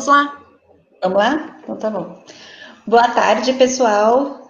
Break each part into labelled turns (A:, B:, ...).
A: Vamos lá.
B: Vamos lá? Então tá bom. Boa tarde, pessoal.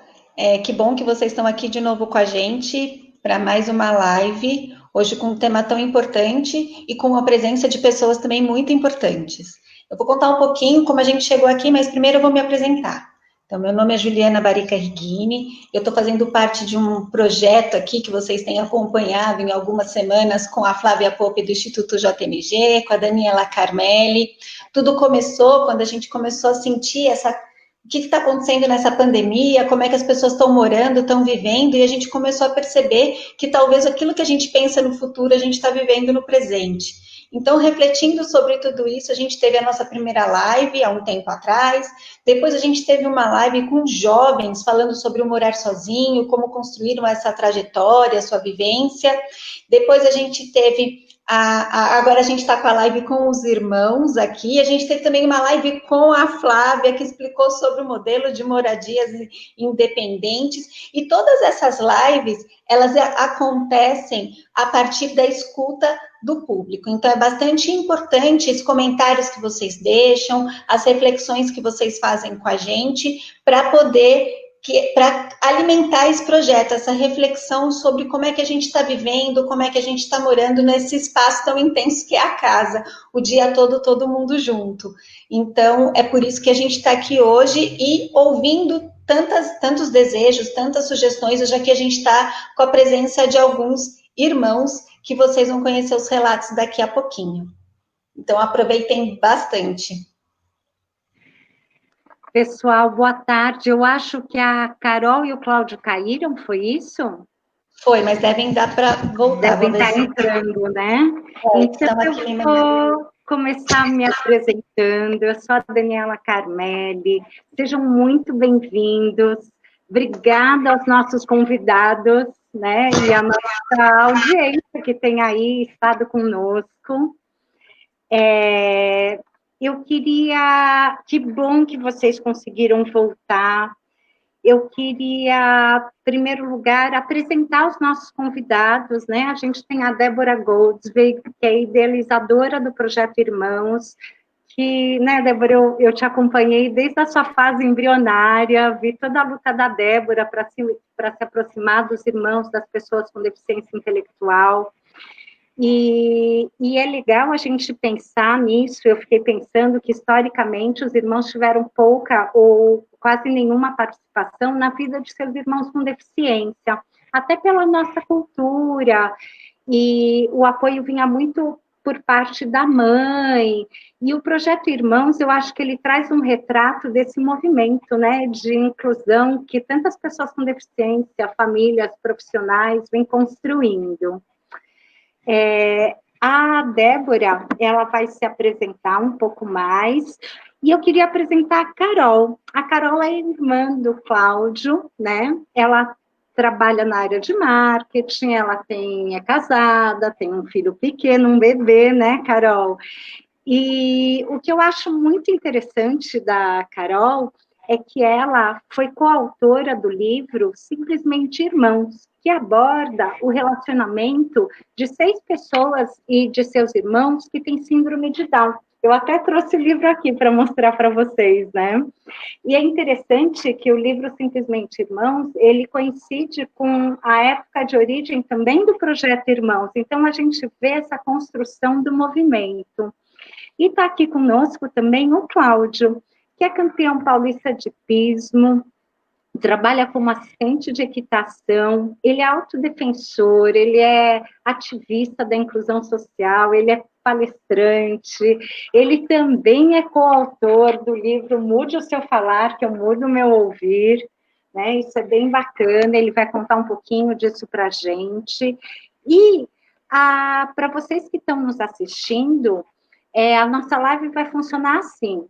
B: Que bom que vocês estão aqui de novo com a gente para mais uma live, hoje com um tema tão importante e com a presença de pessoas também muito importantes. Eu vou contar um pouquinho como a gente chegou aqui, mas primeiro eu vou me apresentar. Então, meu nome é Juliana Barica Rigini, eu estou fazendo parte de um projeto aqui que vocês têm acompanhado em algumas semanas com a Flávia Pope do Instituto JMG, com a Daniela Carmelli. Tudo começou quando a gente começou a sentir o que está acontecendo nessa pandemia, como é que as pessoas estão morando, estão vivendo, e a gente começou a perceber que talvez aquilo que a gente pensa no futuro, a gente está vivendo no presente. Então, refletindo sobre tudo isso, a gente teve a nossa primeira live há um tempo atrás, depois a gente teve uma live com jovens falando sobre o morar sozinho, como construíram essa trajetória, sua vivência. Depois a gente teve agora a gente está com a live com os irmãos aqui. A gente teve também uma live com a Flávia, que explicou sobre o modelo de moradias independentes. E todas essas lives, elas acontecem a partir da escuta do público. Então, é bastante importante os comentários que vocês deixam, as reflexões que vocês fazem com a gente, para poder para alimentar esse projeto, essa reflexão sobre como é que a gente está vivendo, como é que a gente está morando nesse espaço tão intenso que é a casa, o dia todo mundo junto. Então, é por isso que a gente está aqui hoje e ouvindo tantos desejos, tantas sugestões, já que a gente está com a presença de alguns irmãos que vocês vão conhecer os relatos daqui a pouquinho. Então, aproveitem bastante.
A: Pessoal, boa tarde. Eu acho que a Carol e o Cláudio caíram, foi isso?
B: Foi, mas devem dar para voltar.
A: Devem estar entrando, né? Então, eu vou começar me apresentando. Eu sou a Daniela Carmelli. Sejam muito bem-vindos. Obrigada aos nossos convidados, né? E a nossa audiência que tem aí estado conosco. Eu queria... Que bom que vocês conseguiram voltar. Eu queria, em primeiro lugar, apresentar os nossos convidados, né? A gente tem a Débora Goldswig, que é idealizadora do Projeto Irmãos, que, né, Débora, eu te acompanhei desde a sua fase embrionária, vi toda a luta da Débora para se aproximar dos irmãos, das pessoas com deficiência intelectual. E é legal a gente pensar nisso. Eu fiquei pensando que, historicamente, os irmãos tiveram pouca ou quase nenhuma participação na vida de seus irmãos com deficiência, até pela nossa cultura, e o apoio vinha muito por parte da mãe, e o Projeto Irmãos, eu acho que ele traz um retrato desse movimento, né, de inclusão que tantas pessoas com deficiência, famílias, profissionais, vêm construindo. A Débora, ela vai se apresentar um pouco mais, e eu queria apresentar a Carol. A Carol é irmã do Cláudio, né? Ela trabalha na área de marketing, ela é casada, tem um filho pequeno, um bebê, né, Carol? E o que eu acho muito interessante da Carol é que ela foi coautora do livro Simplesmente Irmãos, que aborda o relacionamento de 6 pessoas e de seus irmãos que têm síndrome de Down. Eu até trouxe o livro aqui para mostrar para vocês, né? E é interessante que o livro Simplesmente Irmãos, ele coincide com a época de origem também do Projeto Irmãos. Então, a gente vê essa construção do movimento. E está aqui conosco também o Cláudio, que é campeão paulista de pismo, trabalha como assistente de equitação, ele é autodefensor, ele é ativista da inclusão social, ele é palestrante, ele também é coautor do livro Mude o Seu Falar, que eu mudo o meu ouvir, né? Isso é bem bacana, ele vai contar um pouquinho disso para a gente. E para vocês que estão nos assistindo, a nossa live vai funcionar assim.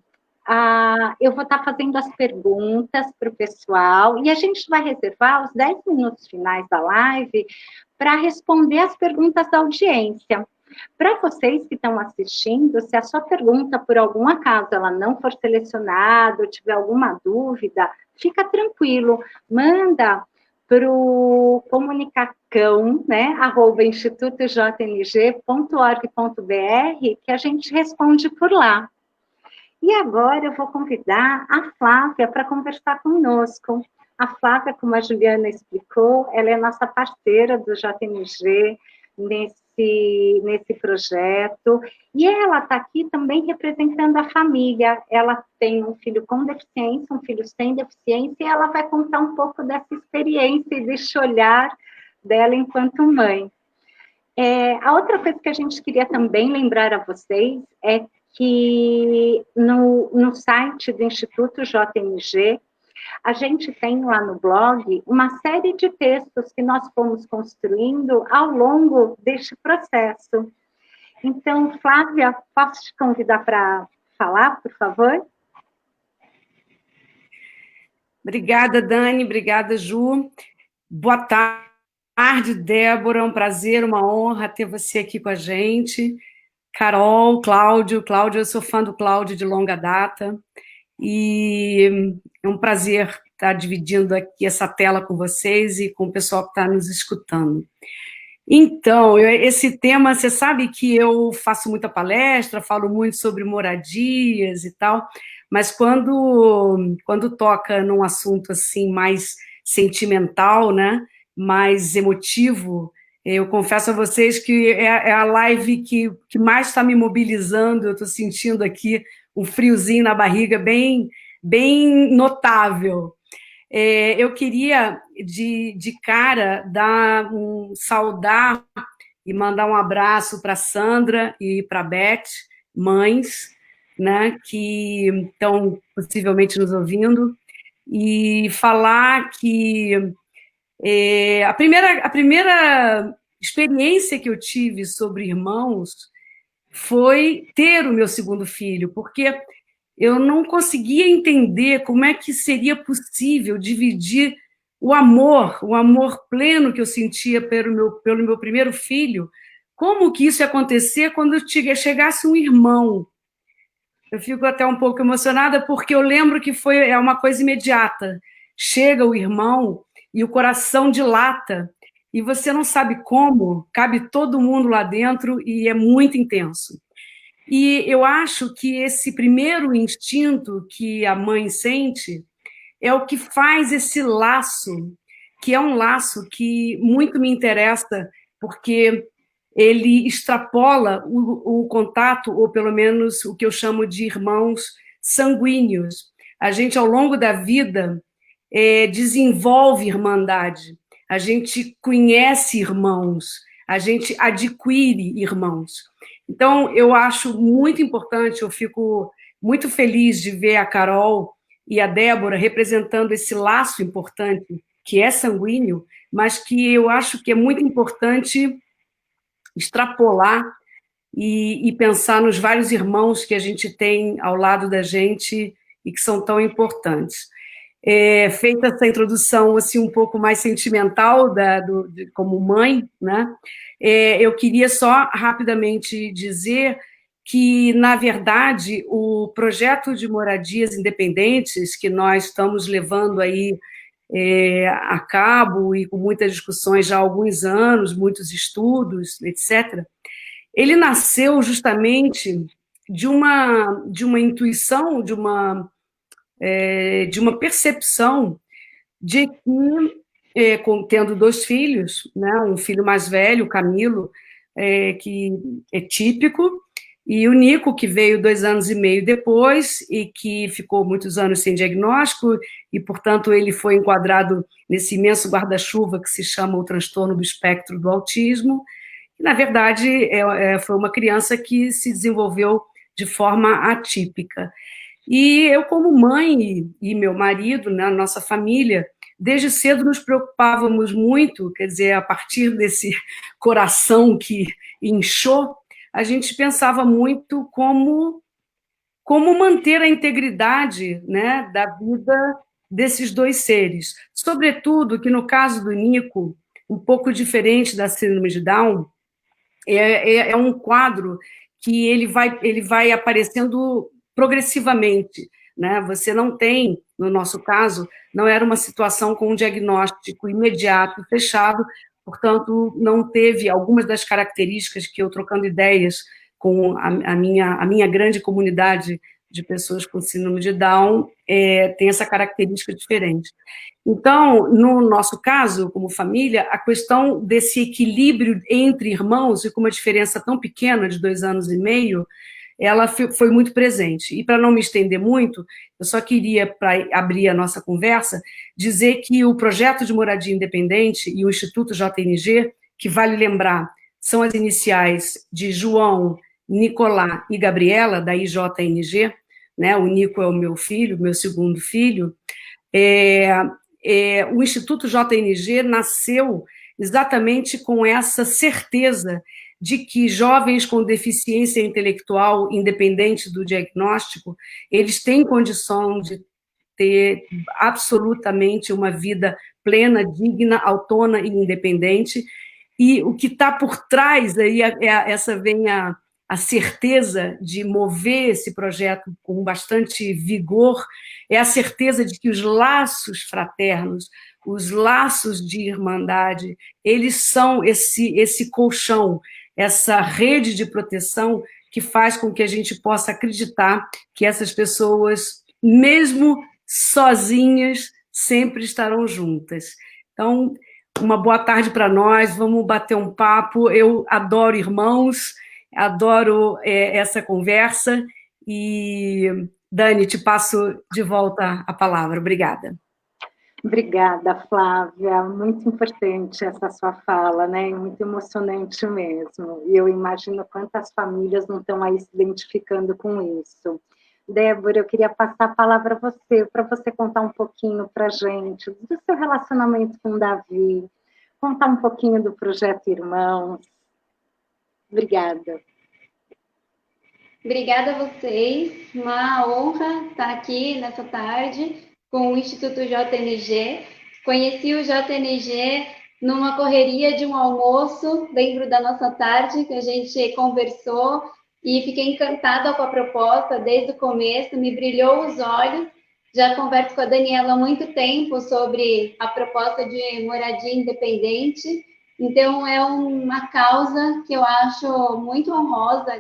A: Eu vou estar fazendo as perguntas para o pessoal e a gente vai reservar os 10 minutos finais da live para responder as perguntas da audiência. Para vocês que estão assistindo, se a sua pergunta, por algum acaso, ela não for selecionada ou tiver alguma dúvida, fica tranquilo, manda para o comunicacão, né, @institutojmg.org.br, que a gente responde por lá. E agora eu vou convidar a Flávia para conversar conosco. A Flávia, como a Juliana explicou, ela é nossa parceira do JMG nesse projeto, e ela está aqui também representando a família. Ela tem um filho com deficiência, um filho sem deficiência, e ela vai contar um pouco dessa experiência e desse olhar dela enquanto mãe. A outra coisa que a gente queria também lembrar a vocês é que no site do Instituto JMG, a gente tem lá no blog uma série de textos que nós fomos construindo ao longo deste processo. Então, Flávia, posso te convidar para falar, por favor?
C: Obrigada, Dani. Obrigada, Ju. Boa tarde, Débora. É um prazer, uma honra ter você aqui com a gente. Carol, Cláudio. Cláudio, eu sou fã do Cláudio de longa data. E é um prazer estar dividindo aqui essa tela com vocês e com o pessoal que está nos escutando. Então, esse tema, você sabe que eu faço muita palestra, falo muito sobre moradias e tal, mas quando toca num assunto assim mais sentimental, né, mais emotivo, eu confesso a vocês que é a live que mais está me mobilizando. Eu estou sentindo aqui um friozinho na barriga bem, bem notável. Eu queria, de cara, saudar e mandar um abraço para a Sandra e para a Beth, mães, né, que estão possivelmente nos ouvindo, e falar que a primeira experiência que eu tive sobre irmãos foi ter o meu segundo filho, porque eu não conseguia entender como é que seria possível dividir o amor pleno que eu sentia pelo meu primeiro filho, como que isso ia acontecer quando chegasse um irmão. Eu fico até um pouco emocionada, porque eu lembro que é uma coisa imediata. Chega o irmão e o coração dilata, e você não sabe como, cabe todo mundo lá dentro e é muito intenso. E eu acho que esse primeiro instinto que a mãe sente é o que faz esse laço, que é um laço que muito me interessa, porque ele extrapola o contato, ou pelo menos o que eu chamo de irmãos sanguíneos. A gente, ao longo da vida, desenvolve irmandade, a gente conhece irmãos, a gente adquire irmãos. Então, eu acho muito importante, eu fico muito feliz de ver a Carol e a Débora representando esse laço importante, que é sanguíneo, mas que eu acho que é muito importante extrapolar e pensar nos vários irmãos que a gente tem ao lado da gente e que são tão importantes. Feita essa introdução assim um pouco mais sentimental como mãe, né? Eu queria só rapidamente dizer que, na verdade, o projeto de moradias independentes que nós estamos levando aí a cabo e com muitas discussões já há alguns anos, muitos estudos, etc., ele nasceu justamente de uma intuição, de uma percepção de que, tendo 2 filhos, né, um filho mais velho, o Camilo, que é típico, e o Nico, que veio 2 anos e meio depois e que ficou muitos anos sem diagnóstico e, portanto, ele foi enquadrado nesse imenso guarda-chuva que se chama o transtorno do espectro do autismo. E, na verdade, foi uma criança que se desenvolveu de forma atípica. E eu, como mãe e meu marido, né, nossa família, desde cedo nos preocupávamos muito, quer dizer, a partir desse coração que inchou, a gente pensava muito como manter a integridade, né, da vida desses 2 seres. Sobretudo que, no caso do Nico, um pouco diferente da síndrome de Down, é um quadro que ele vai aparecendo progressivamente, né? Você não tem, no nosso caso, não era uma situação com um diagnóstico imediato, fechado, portanto, não teve algumas das características que eu, trocando ideias com a minha grande comunidade de pessoas com síndrome de Down tem essa característica diferente. Então, no nosso caso, como família, a questão desse equilíbrio entre irmãos, e com uma diferença tão pequena de 2 anos e meio, ela foi muito presente. E para não me estender muito, eu só queria, para abrir a nossa conversa, dizer que o projeto de moradia independente e o Instituto JNG, que vale lembrar, são as iniciais de João, Nicolá e Gabriela, da IJNG, né? O Nico é o meu filho, meu segundo filho. O Instituto JNG nasceu exatamente com essa certeza de que jovens com deficiência intelectual, independente do diagnóstico, eles têm condição de ter absolutamente uma vida plena, digna, autônoma e independente. E o que está por trás, aí essa vem a certeza de mover esse projeto com bastante vigor, é a certeza de que os laços fraternos, os laços de irmandade, eles são esse colchão, essa rede de proteção que faz com que a gente possa acreditar que essas pessoas, mesmo sozinhas, sempre estarão juntas. Então, uma boa tarde para nós, vamos bater um papo. Eu adoro irmãos, adoro essa conversa. E, Dani, te passo de volta a palavra. Obrigada.
A: Obrigada, Flávia. Muito importante essa sua fala, né? Muito emocionante mesmo. E eu imagino quantas famílias não estão aí se identificando com isso. Débora, eu queria passar a palavra a você, para você contar um pouquinho para a gente do seu relacionamento com o Davi, contar um pouquinho do Projeto Irmãos. Obrigada.
D: Obrigada a vocês. Uma honra estar aqui nessa tarde com o Instituto JNG. Conheci o JNG numa correria de um almoço dentro da nossa tarde, que a gente conversou, e fiquei encantada com a proposta desde o começo, me brilhou os olhos. Já converso com a Daniela há muito tempo sobre a proposta de moradia independente, então é uma causa que eu acho muito honrosa,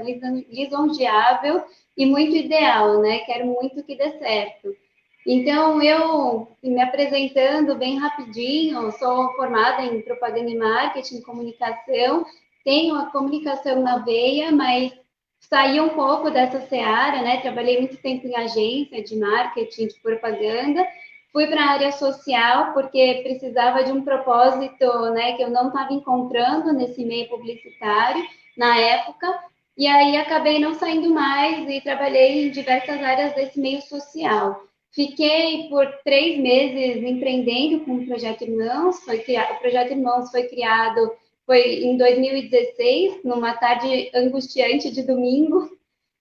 D: lisonjeável e muito ideal, né? Quero muito que dê certo. Então, eu, me apresentando bem rapidinho, sou formada em propaganda e marketing, comunicação, tenho a comunicação na veia, mas saí um pouco dessa seara, né? Trabalhei muito tempo em agência de marketing, de propaganda, fui para a área social porque precisava de um propósito, né, que eu não estava encontrando nesse meio publicitário na época, e aí acabei não saindo mais e trabalhei em diversas áreas desse meio social. Fiquei por 3 meses empreendendo com o Projeto Irmãos. O Projeto Irmãos foi em 2016, numa tarde angustiante de domingo,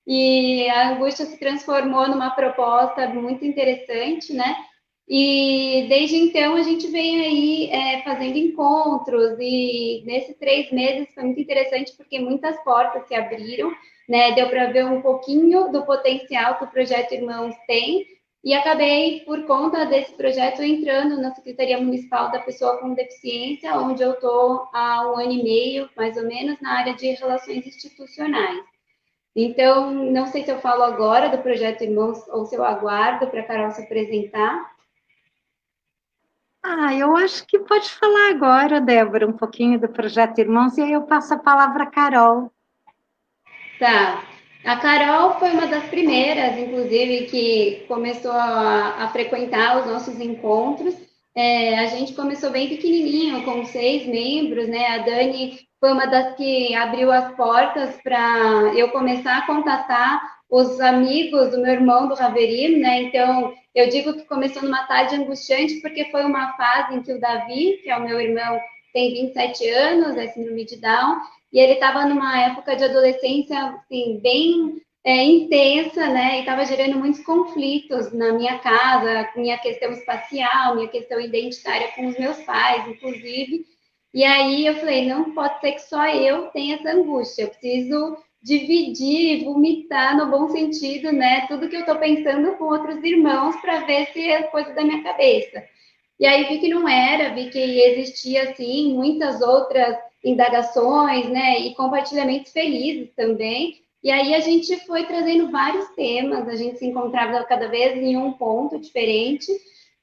D: e a angústia se transformou numa proposta muito interessante, né? E desde então a gente vem aí fazendo encontros, e nesses 3 meses foi muito interessante porque muitas portas se abriram, né? Deu para ver um pouquinho do potencial que o Projeto Irmãos tem, e acabei, por conta desse projeto, entrando na Secretaria Municipal da Pessoa com Deficiência, onde eu estou há 1 ano e meio, mais ou menos, na área de relações institucionais. Então, não sei se eu falo agora do Projeto Irmãos ou se eu aguardo para a Carol se apresentar.
A: Eu acho que pode falar agora, Débora, um pouquinho do Projeto Irmãos, e aí eu passo a palavra à Carol.
D: Tá. A Carol foi uma das primeiras, inclusive, que começou a frequentar os nossos encontros. A gente começou bem pequenininho, com 6 membros, né? A Dani foi uma das que abriu as portas para eu começar a contatar os amigos do meu irmão do Raverino, né? Então, eu digo que começou numa tarde angustiante, porque foi uma fase em que o Davi, que é o meu irmão, tem 27 anos, é síndrome de Down, e ele estava numa época de adolescência, assim, bem intensa, né, e estava gerando muitos conflitos na minha casa, minha questão espacial, minha questão identitária com os meus pais, inclusive, e aí eu falei, não pode ser que só eu tenha essa angústia, eu preciso dividir, vomitar no bom sentido, né, tudo que eu estou pensando com outros irmãos para ver se é coisa da minha cabeça. E aí vi que não era, vi que existia, assim, muitas outras indagações, né, e compartilhamentos felizes também, E aí a gente foi trazendo vários temas, a gente se encontrava cada vez em um ponto diferente,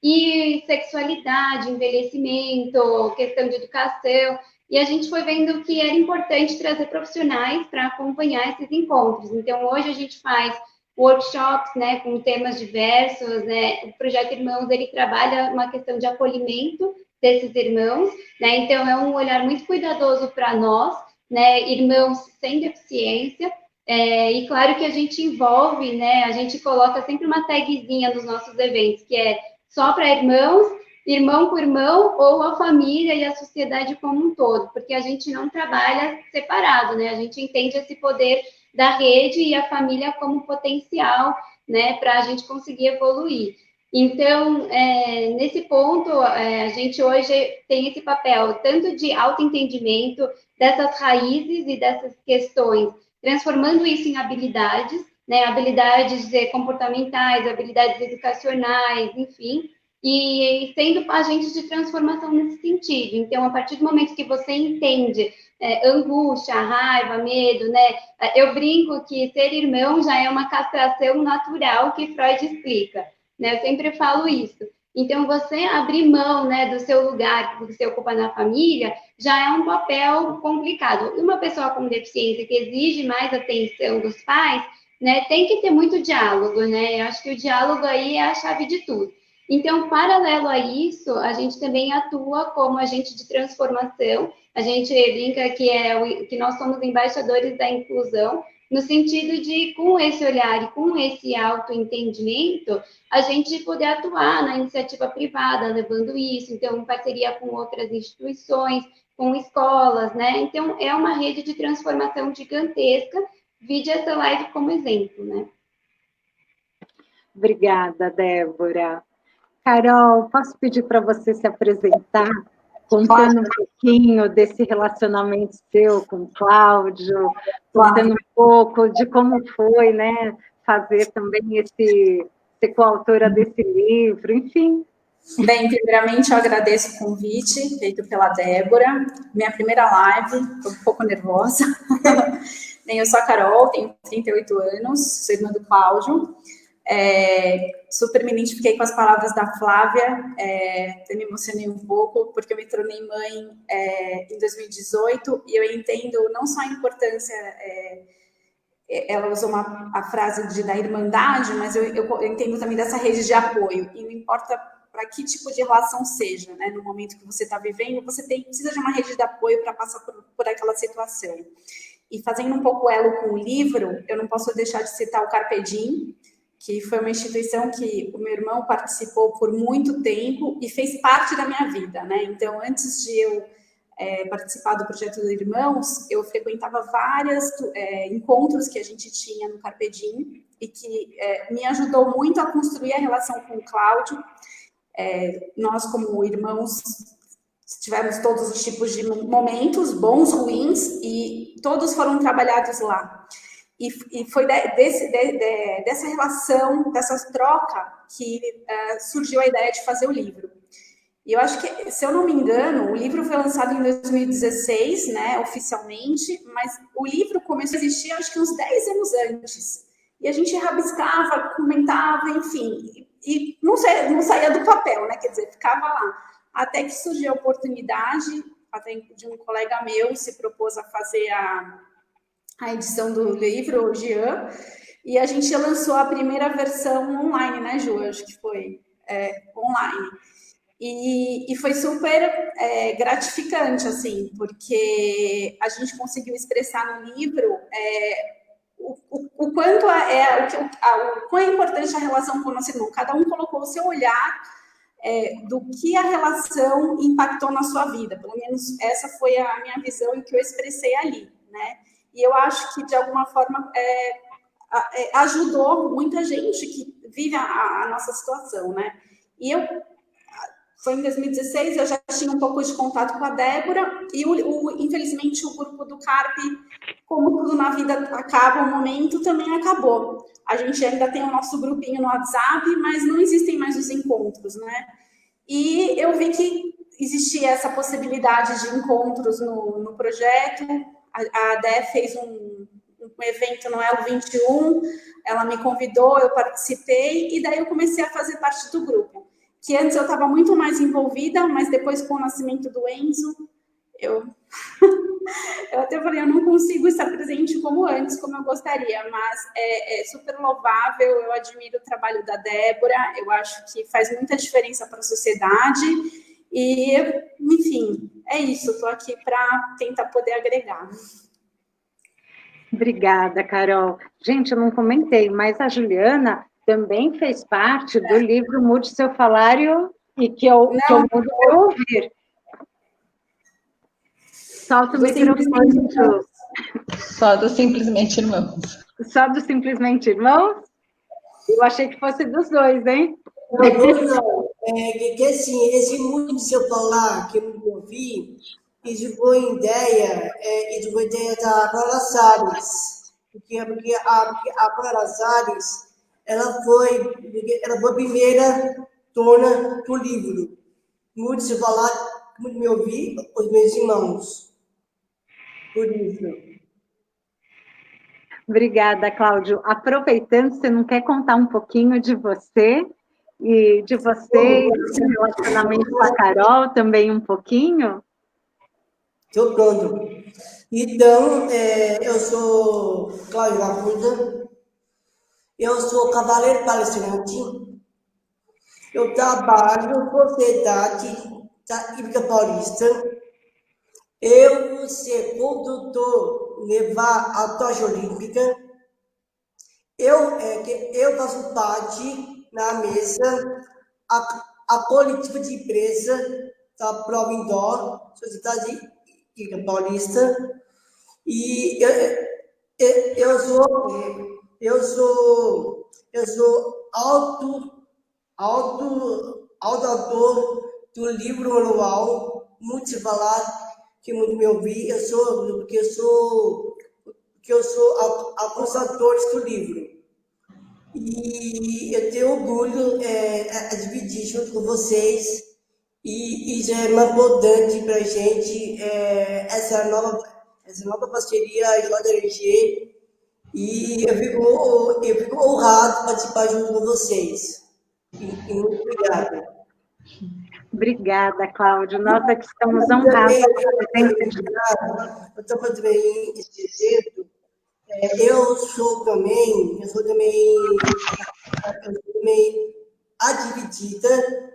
D: e sexualidade, envelhecimento, questão de educação, e a gente foi vendo que era importante trazer profissionais para acompanhar esses encontros. Então, hoje a gente faz workshops, né, com temas diversos, né, o Projeto Irmãos, ele trabalha uma questão de acolhimento desses irmãos, né, então é um olhar muito cuidadoso para nós, né, irmãos sem deficiência, e claro que a gente envolve, né, a gente coloca sempre uma tagzinha nos nossos eventos, que é só para irmãos, irmão com irmão, ou a família e a sociedade como um todo, porque a gente não trabalha separado, né, a gente entende esse poder da rede e a família como potencial, né, para a gente conseguir evoluir. Então, nesse ponto, a gente hoje tem esse papel tanto de autoentendimento dessas raízes e dessas questões, transformando isso em habilidades, né, habilidades comportamentais, habilidades educacionais, enfim, e sendo agentes de transformação nesse sentido. Então, a partir do momento que você entende angústia, raiva, medo, né? Eu brinco que ser irmão já é uma castração natural que Freud explica, né? Eu sempre falo isso. Então, você abrir mão, né, do seu lugar que você ocupa na família já é um papel complicado. Uma pessoa com deficiência que exige mais atenção dos pais, né, tem que ter muito diálogo, né? Eu acho que o diálogo aí é a chave de tudo. Então, paralelo a isso, a gente também atua como agente de transformação. A gente brinca que nós somos embaixadores da inclusão, no sentido de, com esse olhar e com esse autoentendimento, a gente poder atuar na iniciativa privada, levando isso, então, em parceria com outras instituições, com escolas, né? Então, é uma rede de transformação gigantesca, vide essa live como exemplo, né?
A: Obrigada, Débora. Carol, posso pedir para você se apresentar, contando um pouquinho desse relacionamento seu com o Cláudio, contando um pouco de como foi, né, fazer também ser coautora desse livro, enfim.
E: Bem, primeiramente eu agradeço o convite feito pela Débora, minha primeira live, estou um pouco nervosa. Bem, eu sou a Carol, tenho 38 anos, sou irmã do Cláudio. Super me identifiquei com as palavras da Flávia, me emocionei um pouco, porque eu me tornei mãe em 2018, e eu entendo não só a importância, ela usou a frase da irmandade, mas eu entendo também dessa rede de apoio, e não importa para que tipo de relação seja, né, no momento que você está vivendo, você precisa de uma rede de apoio para passar por aquela situação. E fazendo um pouco elo com o livro, eu não posso deixar de citar o Carpe Diem, que foi uma instituição que o meu irmão participou por muito tempo e fez parte da minha vida, né? Então, antes de eu participar do Projeto dos Irmãos, eu frequentava vários encontros que a gente tinha no Carpe Diem e que me ajudou muito a construir a relação com o Cláudio. Nós, como irmãos, tivemos todos os tipos de momentos, bons, ruins, e todos foram trabalhados lá. E foi dessa relação, dessa troca, que surgiu a ideia de fazer o livro. E eu acho que, se eu não me engano, o livro foi lançado em 2016, né, oficialmente, mas o livro começou a existir, acho que uns 10 anos antes. E a gente rabiscava, comentava, enfim, e não saía do papel, né, quer dizer, ficava lá. Até que surgiu a oportunidade, até de um colega meu se propôs a fazer a edição do livro, o Jean, e a gente lançou a primeira versão online, né, Ju? Acho que foi online. E foi super gratificante, assim, porque a gente conseguiu expressar no livro o quanto o quão é importante a relação com o nosso irmão. Cada um colocou o seu olhar do que a relação impactou na sua vida. Pelo menos essa foi a minha visão e que eu expressei ali, né? E eu acho que, de alguma forma, ajudou muita gente que vive a nossa situação, né? E foi em 2016, eu já tinha um pouco de contato com a Débora, e infelizmente o grupo do Carpe, como tudo na vida acaba um momento, também acabou. A gente ainda tem o nosso grupinho no WhatsApp, mas não existem mais os encontros, né? E eu vi que existia essa possibilidade de encontros no projeto. A Dé fez um evento no Elo 21, ela me convidou, eu participei, e daí eu comecei a fazer parte do grupo. Que antes eu estava muito mais envolvida, mas depois com o nascimento do Enzo, eu até falei, eu não consigo estar presente como antes, como eu gostaria, mas é super louvável, eu admiro o trabalho da Débora, eu acho que faz muita diferença para a sociedade, e, enfim, é isso, estou aqui para tentar poder agregar.
A: Obrigada, Carol. Gente, eu não comentei, mas a Juliana também fez parte do livro Mude Seu Falário e que eu mudo meu ouvir. Solta o microfone, Ju.
B: Só do Simplesmente Irmãos.
A: Só do Simplesmente Irmãos? Eu achei que fosse dos dois, hein?
F: Não. Que assim, esse Mude Seu Falar que eu ouvi, isso foi ideia da Clara Salles. Porque a Clara Salles, ela foi a primeira dona do livro. Mude Seu Falar, como me ouvir, os meus irmãos. Por isso.
A: Obrigada, Cláudio. Aproveitando, você não quer contar um pouquinho de você e de você, do seu relacionamento com a Carol, também um pouquinho?
F: Estou pronto. Então, eu sou Cláudio Arruda, eu sou cavaleiro palestrante, eu trabalho na Sociedade Hípica Paulista, eu vou ser condutor, levar a tocha olímpica, eu faço parte na mesa, a coletiva de empresa da Prova Indoor, Sociedade Hípica Paulista, e eu sou autor do livro anual Muito Falar, que muito me ouvir, porque eu sou acusador do livro. E eu tenho orgulho a dividir junto com vocês, e já é uma importante para a gente essa nova parceria JLG, e eu fico honrado de participar junto com vocês. E muito obrigada.
A: Obrigada, Cláudio. Nós aqui estamos honrados.
F: Eu estava também esquecendo. Eu sou também admitida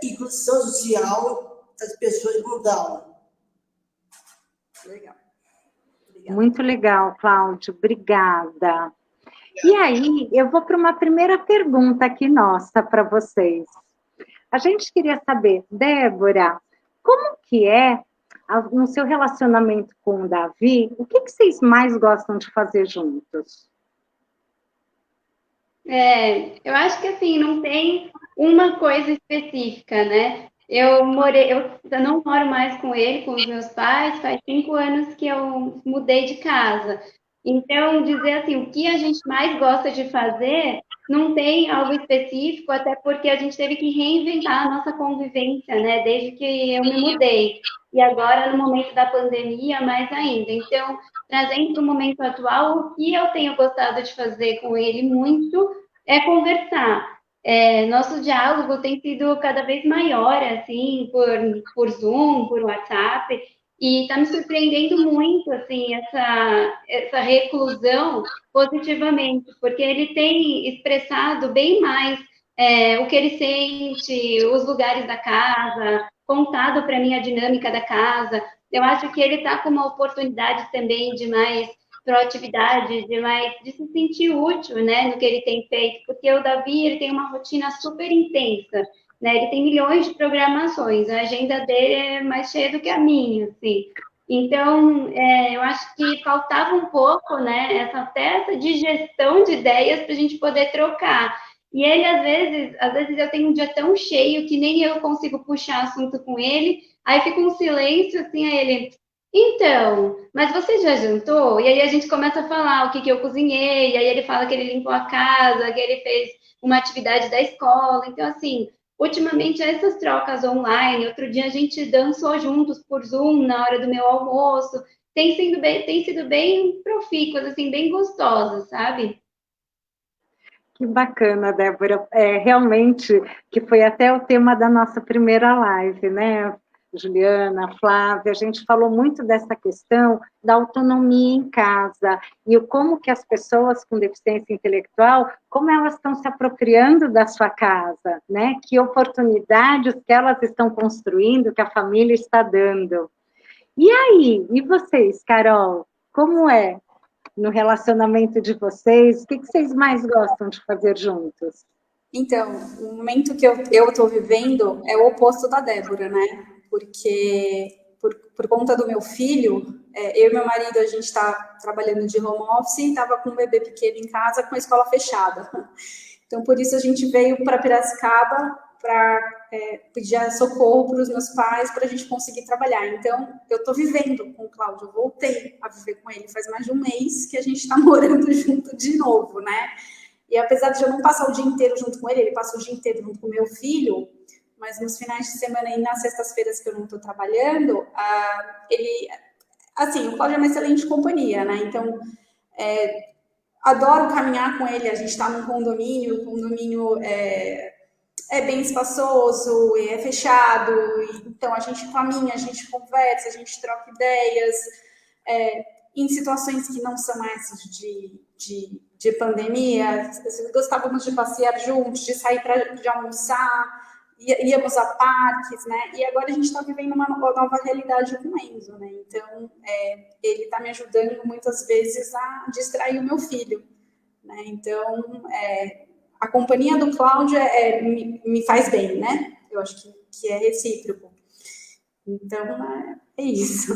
F: inclusão social das pessoas com Down.
E: Legal.
A: Muito legal, Cláudio. Obrigada. E aí, eu vou para uma primeira pergunta aqui nossa para vocês. A gente queria saber, Débora, como que é no seu relacionamento com o Davi, o que vocês mais gostam de fazer juntos?
D: Eu acho que assim, não tem uma coisa específica, né? Eu não moro mais com ele, com os meus pais, faz 5 anos que eu mudei de casa. Então, dizer assim, o que a gente mais gosta de fazer, não tem algo específico, até porque a gente teve que reinventar a nossa convivência, né? Desde que eu me mudei. E agora, no momento da pandemia, mais ainda. Então, trazendo para o momento atual, o que eu tenho gostado de fazer com ele muito é conversar. Nosso diálogo tem sido cada vez maior, assim, por Zoom, por WhatsApp, e está me surpreendendo muito, assim, essa reclusão positivamente, porque ele tem expressado bem mais o que ele sente, os lugares da casa, contado para mim a dinâmica da casa. Eu acho que ele está com uma oportunidade também de mais proatividade, de se sentir útil, né, no que ele tem feito, porque o Davi, ele tem uma rotina super intensa, né, ele tem milhões de programações, a agenda dele é mais cheia do que a minha, assim. Então, eu acho que faltava um pouco, né, até essa digestão de ideias para a gente poder trocar. E ele, às vezes eu tenho um dia tão cheio que nem eu consigo puxar assunto com ele, aí fica um silêncio, assim, aí ele... Então, mas você já jantou? E aí a gente começa a falar o que eu cozinhei, e aí ele fala que ele limpou a casa, que ele fez uma atividade da escola. Então, assim, ultimamente essas trocas online, outro dia a gente dançou juntos por Zoom na hora do meu almoço. tem sido bem profícuas, assim, bem gostosas, sabe?
A: Que bacana, Débora. Realmente, que foi até o tema da nossa primeira live, né? Juliana, Flávia, a gente falou muito dessa questão da autonomia em casa e o como que as pessoas com deficiência intelectual, como elas estão se apropriando da sua casa, né? Que oportunidades que elas estão construindo, que a família está dando. E aí, e vocês, Carol, como é no relacionamento de vocês? O que vocês mais gostam de fazer juntos?
E: Então, o momento que eu estou vivendo é o oposto da Débora, né? Porque por conta do meu filho, eu e meu marido, a gente está trabalhando de home office e estava com um bebê pequeno em casa com a escola fechada. Então, por isso a gente veio para Piracicaba para pedir socorro para os meus pais para a gente conseguir trabalhar. Então, eu estou vivendo com o Cláudio, eu voltei a viver com ele faz mais de um mês que a gente está morando junto de novo, né? E apesar de eu não passar o dia inteiro junto com ele, ele passa o dia inteiro junto com o meu filho, mas nos finais de semana e nas sextas-feiras que eu não estou trabalhando, ele, assim, o Cláudio é uma excelente companhia, né? Então, adoro caminhar com ele, a gente está num condomínio, o condomínio é bem espaçoso, é fechado, então a gente caminha, a gente conversa, a gente troca ideias, em situações que não são essas de pandemia, gostávamos de passear juntos, de sair de almoçar, íamos a parques, né? E agora a gente está vivendo uma nova realidade com o Enzo, né? Então, ele está me ajudando muitas vezes a distrair o meu filho, né? Então, a companhia do Cláudio me faz bem, né? Eu acho que é recíproco. Então, é isso.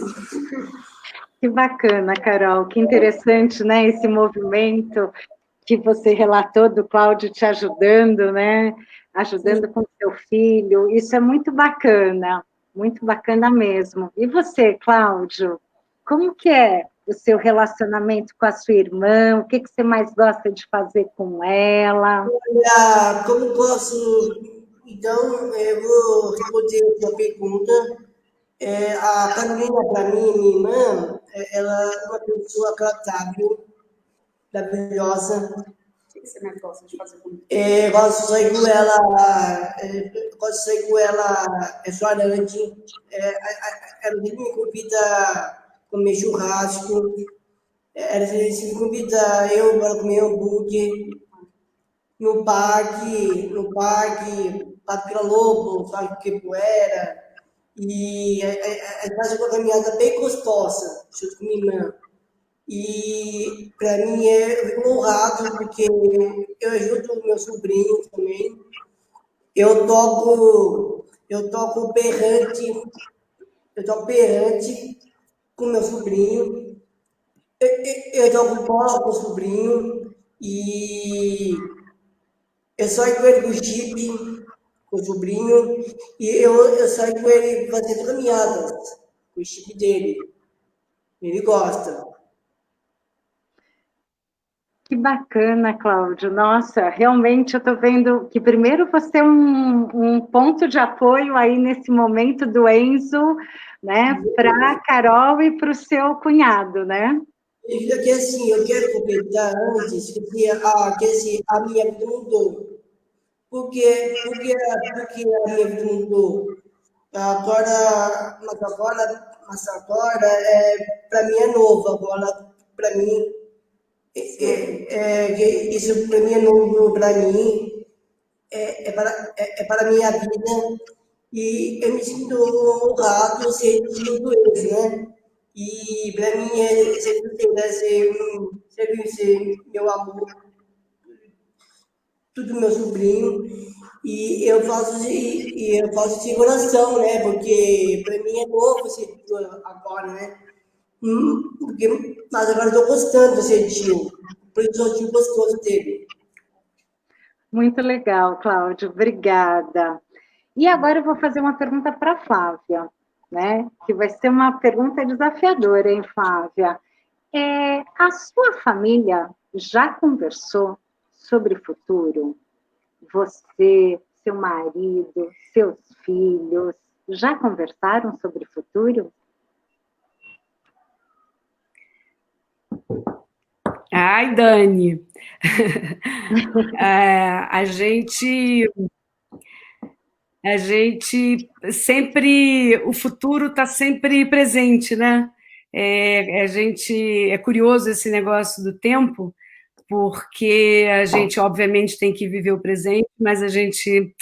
A: Que bacana, Carol, que interessante, né, esse movimento que você relatou do Cláudio te ajudando, né, ajudando com seu filho, isso é muito bacana mesmo. E você, Cláudio, como que é o seu relacionamento com a sua irmã? O que você mais gosta de fazer com ela?
F: Olha, como posso. Então, eu vou responder a sua pergunta. A Carolina, para mim, minha irmã, ela é uma pessoa tratável, maravilhosa.
E: O que você mais gosta de fazer comigo?
F: Gosto de sair com ela, gosto de sair com ela restaurante. Ela sempre me convida a comer churrasco. Ela sempre me convida eu para comer hambúrguer. No parque Vila Lobo, Parque Ipuera, e faz uma caminhada bem gostosa, junto com minha irmã. E para mim eu fico honrado, porque eu ajudo o meu sobrinho também. Eu toco berrante com meu sobrinho, eu toco bola com o sobrinho, e eu saio com ele do Jeep, com o sobrinho, e eu saio com ele fazendo caminhadas, com o Jeep dele. Ele gosta.
A: Que bacana, Cláudio. Nossa, realmente eu estou vendo que primeiro você é um ponto de apoio aí nesse momento do Enzo, né, para a Carol e para o seu cunhado, né?
F: E aqui, assim, eu quero completar antes que a minha vida mudou. Porque a minha vida mudou. Mas agora para mim é novo. Agora, para mim, isso para mim é novo, para mim, para a minha vida. E eu me sinto honrado ser tio do ex, né? E para mim ser meu amor, tudo meu sobrinho. E eu faço de coração, né? Porque para mim é novo ser tio agora, né? Mas agora estou gostando de ser tio. Por isso sou tio gostoso dele.
A: Muito legal, Cláudio. Obrigada. E agora eu vou fazer uma pergunta para a Flávia, né? Que vai ser uma pergunta desafiadora, hein, Flávia? A sua família já conversou sobre o futuro? Você, seu marido, seus filhos, já conversaram sobre o futuro?
C: Ai, Dani, a gente sempre, o futuro está sempre presente, né? É curioso esse negócio do tempo, porque a gente, obviamente, tem que viver o presente, mas a gente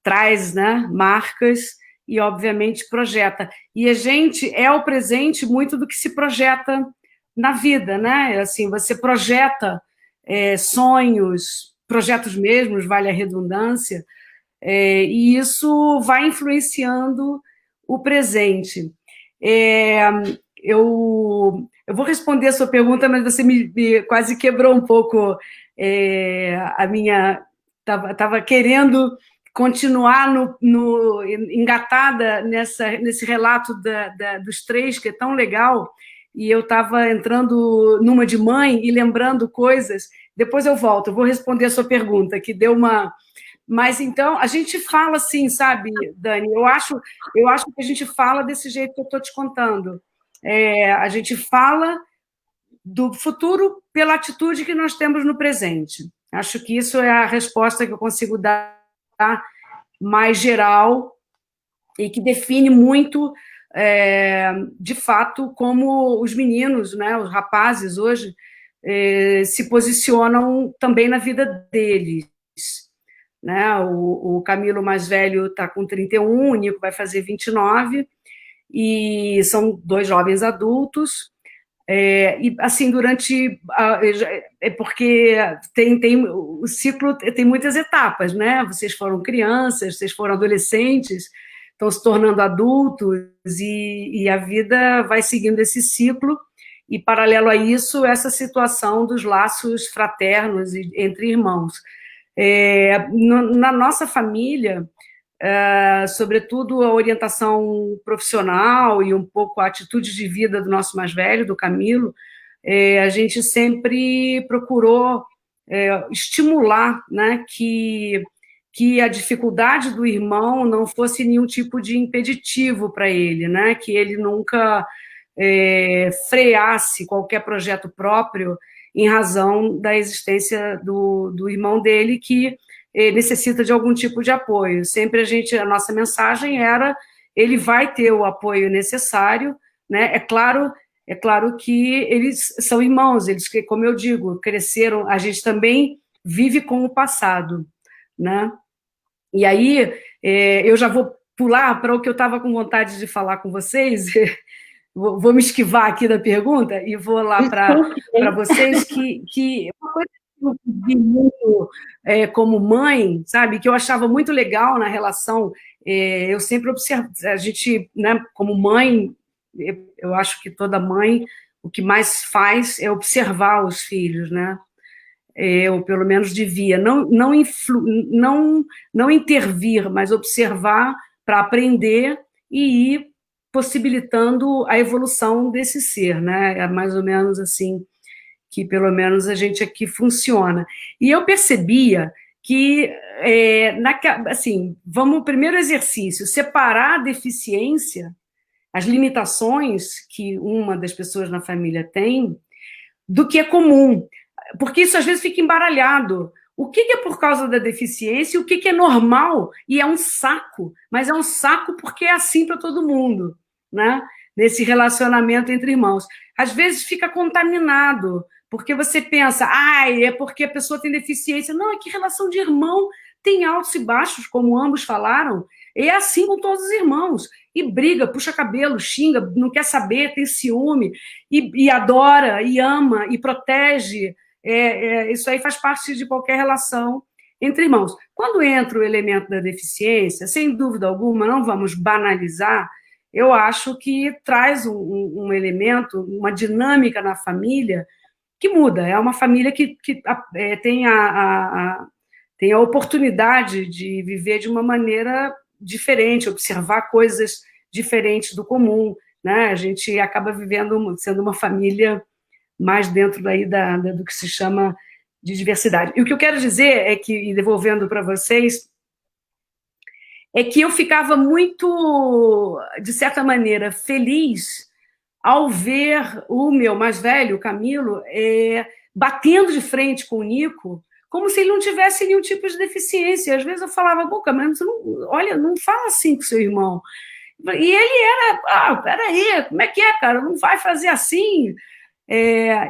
C: traz, né, marcas e, obviamente, projeta. E a gente é o presente muito do que se projeta na vida, né? Assim, você projeta sonhos, projetos mesmos, vale a redundância, e isso vai influenciando o presente. Eu vou responder a sua pergunta, mas você me quase quebrou um pouco a minha... Estava querendo continuar engatada nesse relato dos três, que é tão legal, e eu estava entrando numa de mãe e lembrando coisas. Depois eu volto, eu vou responder a sua pergunta, que deu uma... Mas, então, a gente fala assim, sabe, Dani? Eu acho que a gente fala desse jeito que eu estou te contando. A gente fala do futuro pela atitude que nós temos no presente. Acho que isso é a resposta que eu consigo dar mais geral e que define muito, de fato, como os meninos, né, os rapazes hoje, se posicionam também na vida deles. Né? O Camilo mais velho está com 31, o Nico vai fazer 29, e são dois jovens adultos. E assim, porque o ciclo tem muitas etapas, né? Vocês foram crianças, vocês foram adolescentes, estão se tornando adultos, e a vida vai seguindo esse ciclo, e paralelo a isso, essa situação dos laços fraternos entre irmãos. Na nossa família, sobretudo a orientação profissional e um pouco a atitude de vida do nosso mais velho, do Camilo, a gente sempre procurou estimular, né, que a dificuldade do irmão não fosse nenhum tipo de impeditivo para ele, né, que ele nunca freasse qualquer projeto próprio em razão da existência do irmão dele, que necessita de algum tipo de apoio. Sempre a nossa mensagem era: ele vai ter o apoio necessário, né? É claro que eles são irmãos, eles, como eu digo, cresceram, a gente também vive com o passado, né? E aí, eu já vou pular para o que eu estava com vontade de falar com vocês. Vou me esquivar aqui da pergunta e vou lá para vocês, que uma coisa que eu vi muito como mãe, sabe, que eu achava muito legal na relação, eu sempre observo, a gente, né, como mãe, eu acho que toda mãe, o que mais faz é observar os filhos, né? Eu, pelo menos, devia, não intervir, mas observar para aprender e ir possibilitando a evolução desse ser, né? É mais ou menos assim que, pelo menos, a gente aqui funciona. E eu percebia que, assim, vamos, primeiro exercício, separar a deficiência, as limitações que uma das pessoas na família tem, do que é comum, porque isso às vezes fica embaralhado. O que é por causa da deficiência e o que é normal, e é um saco, mas é um saco porque é assim para todo mundo, né? Nesse relacionamento entre irmãos. Às vezes fica contaminado, porque você pensa, é porque a pessoa tem deficiência. Não, é que relação de irmão tem altos e baixos, como ambos falaram, e é assim com todos os irmãos. E briga, puxa cabelo, xinga, não quer saber, tem ciúme, e adora, e ama, e protege. Isso aí faz parte de qualquer relação entre irmãos. Quando entra o elemento da deficiência, sem dúvida alguma, não vamos banalizar, eu acho que traz um elemento, uma dinâmica na família que muda. É uma família que tem a oportunidade de viver de uma maneira diferente, observar coisas diferentes do comum, né? A gente acaba sendo uma família mais dentro daí do que se chama de diversidade. E o que eu quero dizer é que, e devolvendo para vocês, é que eu ficava muito, de certa maneira, feliz ao ver o meu mais velho, o Camilo, batendo de frente com o Nico, como se ele não tivesse nenhum tipo de deficiência. Às vezes eu falava, Boca, mas olha, não fala assim com seu irmão. E ele era, peraí, como é que é, cara? Não vai fazer assim?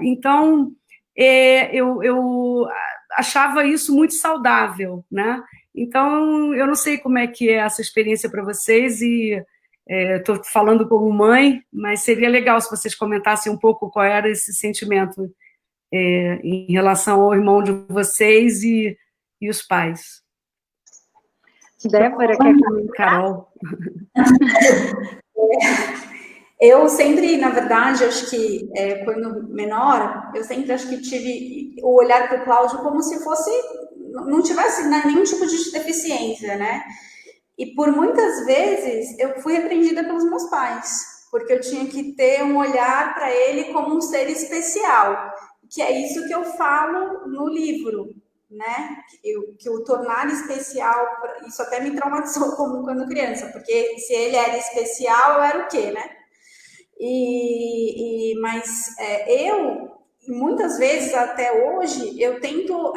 C: Então, eu achava isso muito saudável, né? Então, eu não sei como é que é essa experiência para vocês e estou falando como mãe, mas seria legal se vocês comentassem um pouco qual era esse sentimento em relação ao irmão de vocês e os pais.
A: Débora, quer comentar?
C: Carol.
E: Eu sempre, na verdade, acho que quando menor, eu sempre acho que tive o olhar para o Cláudio como se fosse, não tivesse nenhum tipo de deficiência, né? E por muitas vezes eu fui repreendida pelos meus pais, porque eu tinha que ter um olhar para ele como um ser especial, que é isso que eu falo no livro, né? Que o tornar especial, isso até me traumatizou como quando criança, porque se ele era especial, eu era o quê, né? Mas eu, muitas vezes até hoje, eu tento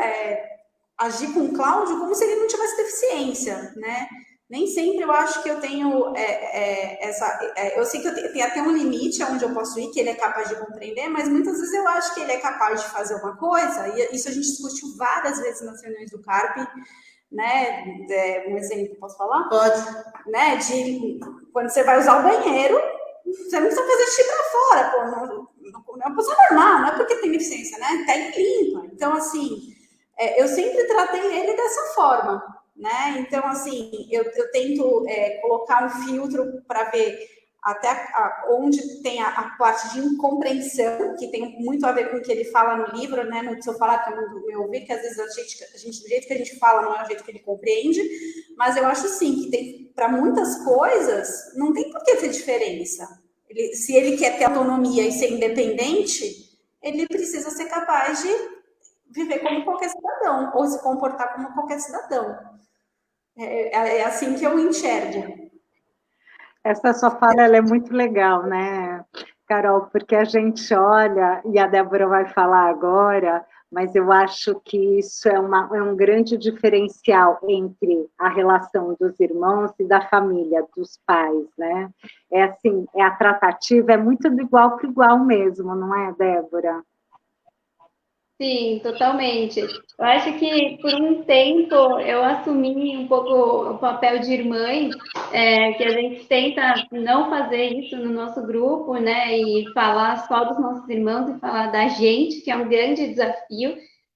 E: agir com o Cláudio como se ele não tivesse deficiência, né? Nem sempre eu acho que eu tenho eu sei que eu tenho até um limite aonde eu posso ir, que ele é capaz de compreender, mas muitas vezes eu acho que ele é capaz de fazer uma coisa, e isso a gente discutiu várias vezes nas reuniões do CARP, né? Um exemplo, posso falar?
F: Pode.
E: Né? De quando você vai usar o banheiro, você não precisa fazer xixi pra fora, pô, não é uma pessoa normal, não é porque tem deficiência, né? Tá limpa. Então, assim, eu sempre tratei ele dessa forma, né? Então, assim, eu tento colocar um filtro para ver até onde tem a parte de incompreensão, que tem muito a ver com o que ele fala no livro, né? Não precisa falar que eu me ouvir, que às vezes a gente, do jeito que a gente fala, não é o jeito que ele compreende, mas eu acho, sim, que tem, para muitas coisas, não tem por que ter diferença. Se ele quer ter autonomia e ser independente, ele precisa ser capaz de viver como qualquer cidadão, ou se comportar como qualquer cidadão. É assim que eu enxergo.
A: Essa sua fala ela é muito legal, né, Carol? Porque a gente olha, e a Débora vai falar agora, mas eu acho que isso é um grande diferencial entre a relação dos irmãos e da família, dos pais, né? É assim, a tratativa é muito de igual para igual mesmo, não é, Débora?
D: Sim, totalmente. Eu acho que por um tempo eu assumi um pouco o papel de irmã, que a gente tenta não fazer isso no nosso grupo, né? E falar só dos nossos irmãos e falar da gente, que é um grande desafio,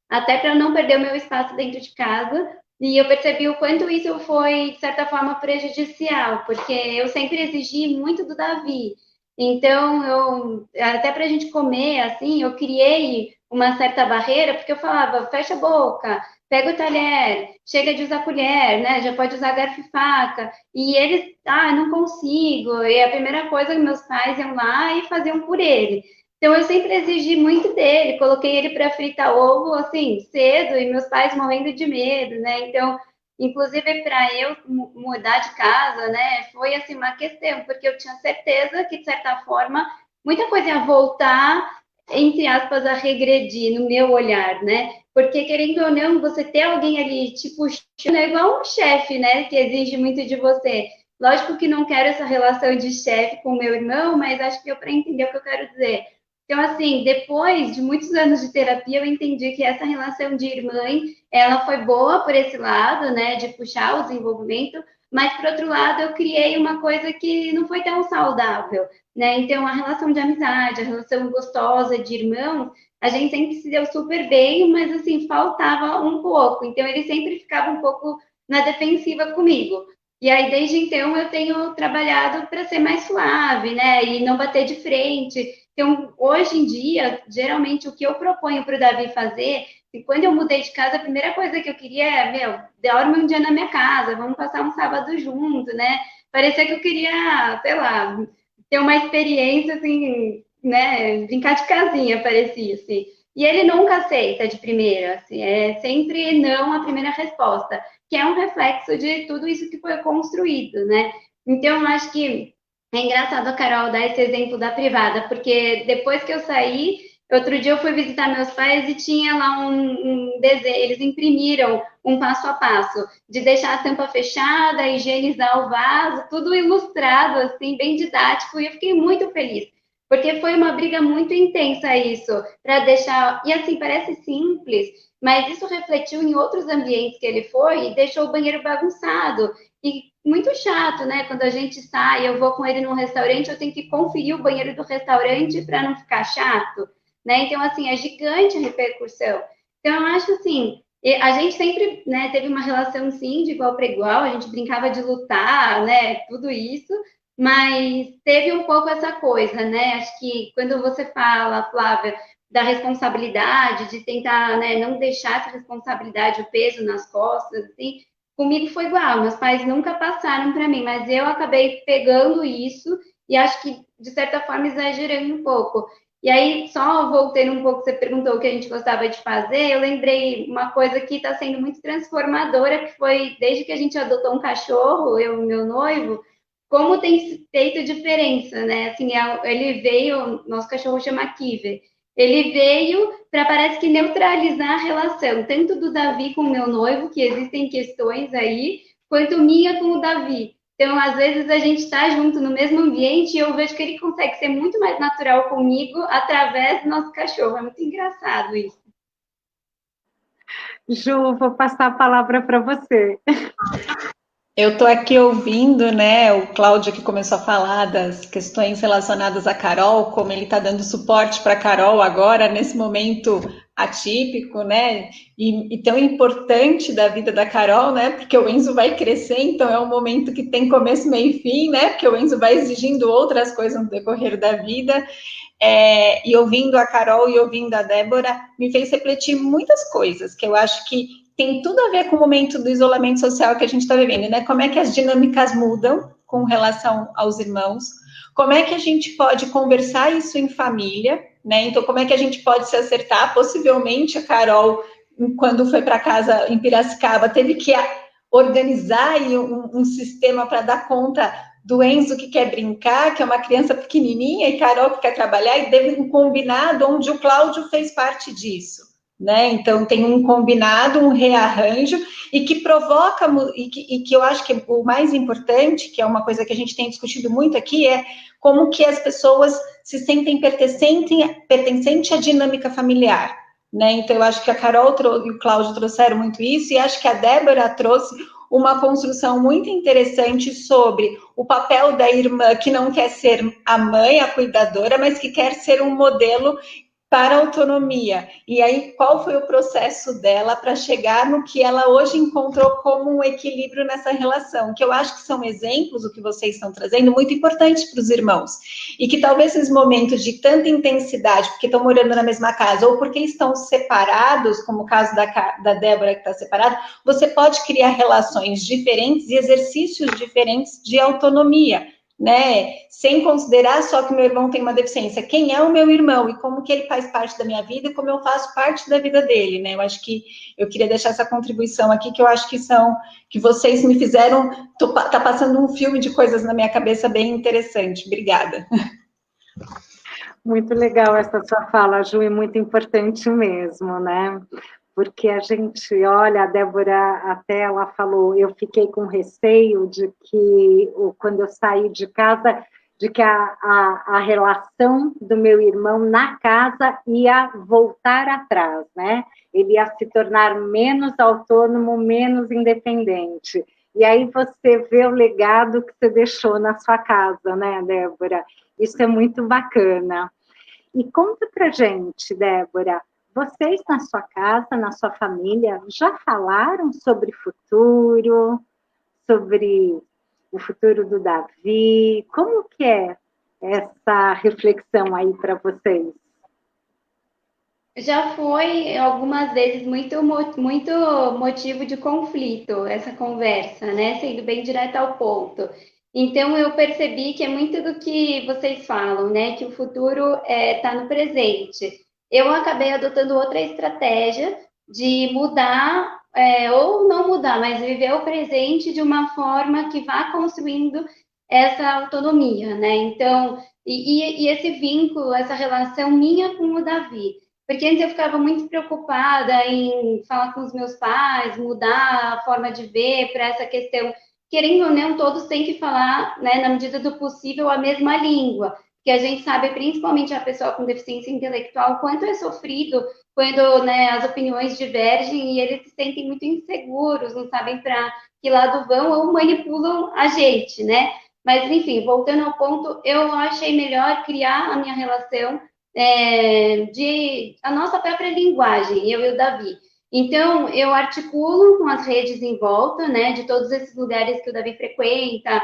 D: até para não perder o meu espaço dentro de casa. E eu percebi o quanto isso foi, de certa forma, prejudicial, porque eu sempre exigi muito do Davi. Então, até para a gente comer, assim, eu criei uma certa barreira, porque eu falava, fecha a boca, pega o talher, chega de usar colher, né? Já pode usar garfo e faca. E eles, não consigo. E a primeira coisa que meus pais iam lá e faziam por ele. Então eu sempre exigi muito dele, coloquei ele para fritar ovo assim, cedo, e meus pais morrendo de medo, né? Então, inclusive para eu mudar de casa, né, foi assim uma questão, porque eu tinha certeza que de certa forma muita coisa ia voltar, entre aspas, a regredir no meu olhar, né? Porque, querendo ou não, você ter alguém ali te puxando é igual um chefe, né? Que exige muito de você. Lógico que não quero essa relação de chefe com meu irmão, mas acho que deu para entender o que eu quero dizer. Então, assim, depois de muitos anos de terapia, eu entendi que essa relação de irmã, ela foi boa por esse lado, né? De puxar o desenvolvimento, mas, por outro lado, eu criei uma coisa que não foi tão saudável, né? Então, a relação de amizade, a relação gostosa de irmãos, a gente sempre se deu super bem, mas, assim, faltava um pouco. Então, ele sempre ficava um pouco na defensiva comigo. E aí, desde então, eu tenho trabalhado para ser mais suave, né? E não bater de frente. Então, hoje em dia, geralmente, o que eu proponho para o Davi fazer, e quando eu mudei de casa, a primeira coisa que eu queria é, dorme um dia na minha casa, vamos passar um sábado junto, né? Parecia que eu queria, sei lá, ter uma experiência, assim, né? Brincar de casinha, parecia, assim. E ele nunca aceita de primeira, assim, é sempre não a primeira resposta, que é um reflexo de tudo isso que foi construído, né? Então, eu acho que é engraçado a Carol dar esse exemplo da privada, porque depois que eu saí, Outro dia eu fui visitar meus pais e tinha lá um desenho, eles imprimiram um passo a passo, de deixar a tampa fechada, higienizar o vaso, tudo ilustrado, assim, bem didático, e eu fiquei muito feliz, porque foi uma briga muito intensa isso, para deixar, e assim, parece simples, mas isso refletiu em outros ambientes que ele foi e deixou o banheiro bagunçado, e muito chato, né? Quando a gente sai, eu vou com ele num restaurante, eu tenho que conferir o banheiro do restaurante para não ficar chato, né? Então, assim, é gigante a repercussão. Então, eu acho assim, a gente sempre, né, teve uma relação, sim, de igual para igual, a gente brincava de lutar, né, tudo isso, mas teve um pouco essa coisa, né? Acho que quando você fala, Flávia, da responsabilidade, de tentar, né, não deixar essa responsabilidade, o peso nas costas, assim, comigo foi igual, meus pais nunca passaram para mim, mas eu acabei pegando isso e acho que, de certa forma, exagerando um pouco. E aí, só voltando um pouco, você perguntou o que a gente gostava de fazer, eu lembrei uma coisa que está sendo muito transformadora, que foi desde que a gente adotou um cachorro, eu e meu noivo, como tem feito diferença, né? Assim, ele veio, nosso cachorro chama Kiver, ele veio para, parece que, neutralizar a relação, tanto do Davi com o meu noivo, que existem questões aí, quanto minha com o Davi. Então, às vezes, a gente está junto no mesmo ambiente e eu vejo que ele consegue ser muito mais natural comigo através do nosso cachorro. É muito engraçado isso.
A: Ju, vou passar a palavra para você.
B: Eu estou aqui ouvindo, né, o Cláudio que começou a falar das questões relacionadas a Carol, como ele está dando suporte para a Carol agora, nesse momento atípico, né, e tão importante da vida da Carol, né, porque o Enzo vai crescer, então é um momento que tem começo, meio e fim, né, porque o Enzo vai exigindo outras coisas no decorrer da vida, e ouvindo a Carol e ouvindo a Débora, me fez refletir muitas coisas, que eu acho que tem tudo a ver com o momento do isolamento social que a gente está vivendo, né? Como é que as dinâmicas mudam com relação aos irmãos? Como é que a gente pode conversar isso em família, né? Então, como é que a gente pode se acertar? Possivelmente a Carol, quando foi para casa em Piracicaba, teve que organizar um sistema para dar conta do Enzo que quer brincar, que é uma criança pequenininha, e Carol que quer trabalhar, e teve um combinado onde o Cláudio fez parte disso. Né? Então tem um combinado, um rearranjo e que provoca, e que eu acho que o mais importante, que é uma coisa que a gente tem discutido muito aqui, é como que as pessoas se sentem pertencente à dinâmica familiar, né? Então eu acho que a Carol e o Cláudio trouxeram muito isso, e acho que a Débora trouxe uma construção muito interessante sobre o papel da irmã que não quer ser a mãe, a cuidadora, mas que quer ser um modelo para a autonomia. E aí, qual foi o processo dela para chegar no que ela hoje encontrou como um equilíbrio nessa relação? Que eu acho que são exemplos, o que vocês estão trazendo, muito importantes para os irmãos. E que talvez esses momentos de tanta intensidade, porque estão morando na mesma casa, ou porque estão separados, como o caso da Débora, que está separada, você pode criar relações diferentes e exercícios diferentes de autonomia, né? Sem considerar só que meu irmão tem uma deficiência. Quem é o meu irmão e como que ele faz parte da minha vida e como eu faço parte da vida dele, né? Eu acho que eu queria deixar essa contribuição aqui, que eu acho que vocês me fizeram, tá passando um filme de coisas na minha cabeça bem interessante. Obrigada.
A: Muito legal essa sua fala, Ju, é muito importante mesmo, né? Porque a gente olha, a Débora até ela falou, eu fiquei com receio de que, quando eu saí de casa, de que a relação do meu irmão na casa ia voltar atrás, né? Ele ia se tornar menos autônomo, menos independente. E aí você vê o legado que você deixou na sua casa, né, Débora? Isso é muito bacana. E conta pra gente, Débora, vocês na sua casa, na sua família, já falaram sobre futuro, sobre o futuro do Davi? Como que é essa reflexão aí para vocês?
D: Já foi algumas vezes muito motivo de conflito essa conversa, né? Sendo bem direto ao ponto. Então eu percebi que é muito do que vocês falam, né? Que o futuro está no presente. Eu acabei adotando outra estratégia de mudar, ou não mudar, mas viver o presente de uma forma que vá construindo essa autonomia, né? Então, e esse vínculo, essa relação minha com o Davi. Porque antes eu ficava muito preocupada em falar com os meus pais, mudar a forma de ver para essa questão. Querendo ou não, todos têm que falar, né, na medida do possível, a mesma língua. Porque a gente sabe, principalmente a pessoa com deficiência intelectual, quanto é sofrido quando, né, as opiniões divergem e eles se sentem muito inseguros, não sabem para que lado vão ou manipulam a gente, né? Mas, enfim, voltando ao ponto, eu achei melhor criar a minha relação de a nossa própria linguagem, eu e o Davi. Então, eu articulo com as redes em volta, né, de todos esses lugares que o Davi frequenta,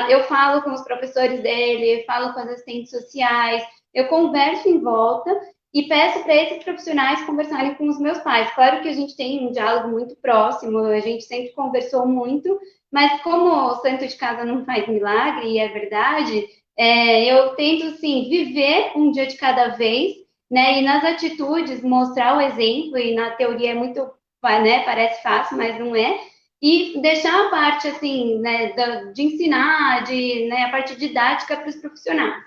D: eu falo com os professores dele, falo com as assistentes sociais, eu converso em volta e peço para esses profissionais conversarem com os meus pais. Claro que a gente tem um diálogo muito próximo, a gente sempre conversou muito, mas como o santo de casa não faz milagre, e é verdade, eu tento, sim, viver um dia de cada vez, né? E nas atitudes mostrar o exemplo, e na teoria é muito, né? Parece fácil, mas não é. E deixar a parte, assim, né, de ensinar, né, a parte didática para os profissionais.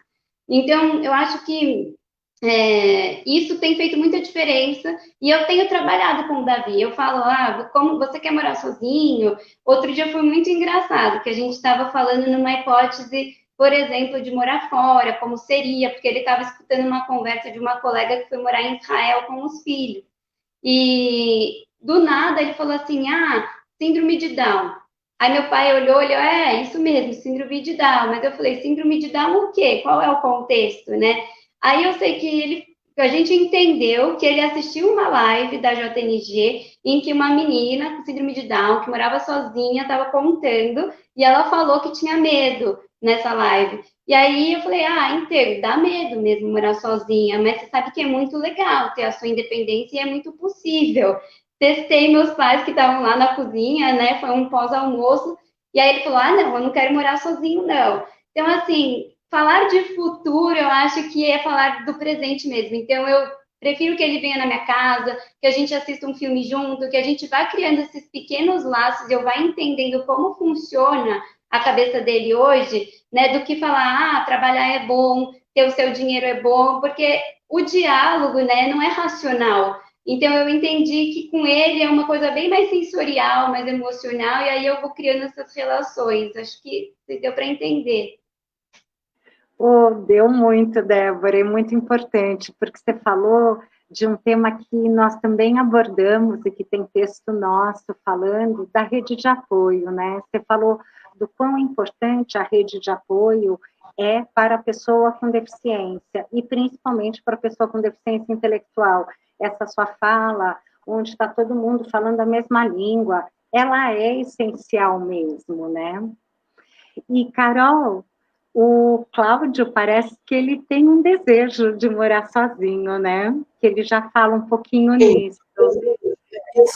D: Então, eu acho que isso tem feito muita diferença e eu tenho trabalhado com o Davi. Eu falo, como você quer morar sozinho? Outro dia foi muito engraçado, que a gente estava falando numa hipótese, por exemplo, de morar fora, como seria, porque ele estava escutando uma conversa de uma colega que foi morar em Israel com os filhos. E do nada ele falou assim: síndrome de Down. Aí meu pai olhou, isso mesmo, síndrome de Down. Mas eu falei, síndrome de Down o quê? Qual é o contexto, né? Aí eu sei que a gente entendeu que ele assistiu uma live da JNG em que uma menina com síndrome de Down, que morava sozinha, estava contando, e ela falou que tinha medo nessa live. E aí eu falei, entendo, dá medo mesmo morar sozinha, mas você sabe que é muito legal ter a sua independência e é muito possível. Testei meus pais que estavam lá na cozinha, né? Foi um pós-almoço, e aí ele falou, não, eu não quero morar sozinho, não. Então, assim, falar de futuro, eu acho que é falar do presente mesmo. Então, eu prefiro que ele venha na minha casa, que a gente assista um filme junto, que a gente vá criando esses pequenos laços e eu vá entendendo como funciona a cabeça dele hoje, né, do que falar, trabalhar é bom, ter o seu dinheiro é bom, porque o diálogo, né, não é racional. Então, eu entendi que com ele é uma coisa bem mais sensorial, mais emocional, e aí eu vou criando essas relações. Acho que deu para entender.
A: Oh, deu muito, Débora, é muito importante, porque você falou de um tema que nós também abordamos e que tem texto nosso falando da rede de apoio, né? Você falou do quão importante a rede de apoio é para a pessoa com deficiência, e principalmente para a pessoa com deficiência intelectual. Essa sua fala, onde está todo mundo falando a mesma língua, ela é essencial mesmo, né? E, Carol, o Cláudio parece que ele tem um desejo de morar sozinho, né? Que ele já fala um pouquinho nisso.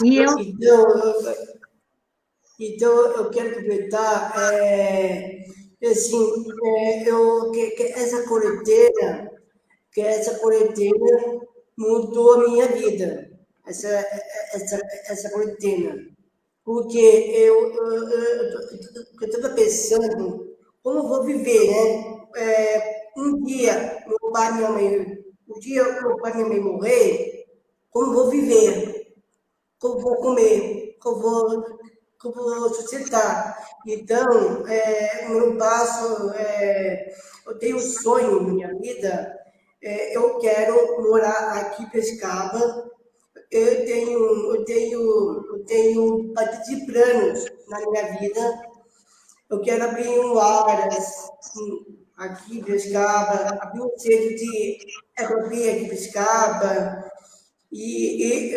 F: E eu... Então, eu quero aproveitar, assim, que essa quarentena mudou a minha vida, essa quarentena. Porque eu estava pensando como eu vou viver, né? Um dia meu pai e minha mãe morrer, como eu vou viver, como eu vou comer, como eu vou sustentar. Então, eu tenho um sonho na minha vida, eu quero morar aqui em Pescava. Eu tenho bastante planos na minha vida. Eu quero abrir um Aras aqui em Pescava, abrir um centro de aerovia aqui em Pescava. E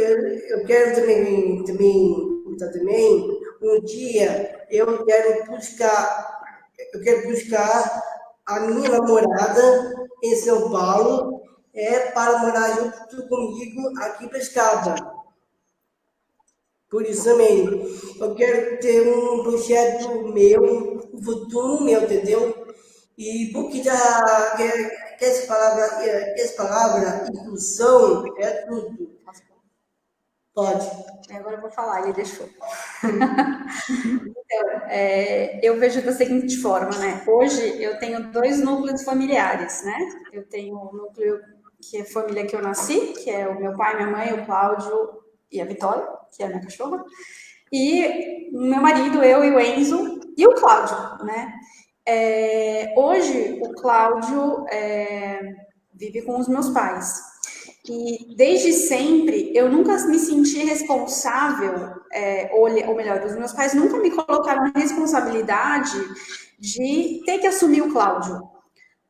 F: eu quero também, um dia, eu quero buscar a minha namorada em São Paulo, para morar junto comigo aqui em Pescada. Por isso também, eu quero ter um projeto meu, um futuro meu, entendeu? E porque que essa palavra inclusão é tudo. Pode.
E: Agora eu vou falar, ele deixou. Então, eu vejo da seguinte forma, né? Hoje eu tenho 2 núcleos familiares, né? Eu tenho o núcleo que é a família que eu nasci, que é o meu pai, minha mãe, o Cláudio e a Vitória, que é a minha cachorra, e o meu marido, eu e o Enzo, e o Cláudio, né? Hoje o Cláudio vive com os meus pais. E desde sempre eu nunca me senti responsável, ou melhor, os meus pais nunca me colocaram a responsabilidade de ter que assumir o Cláudio.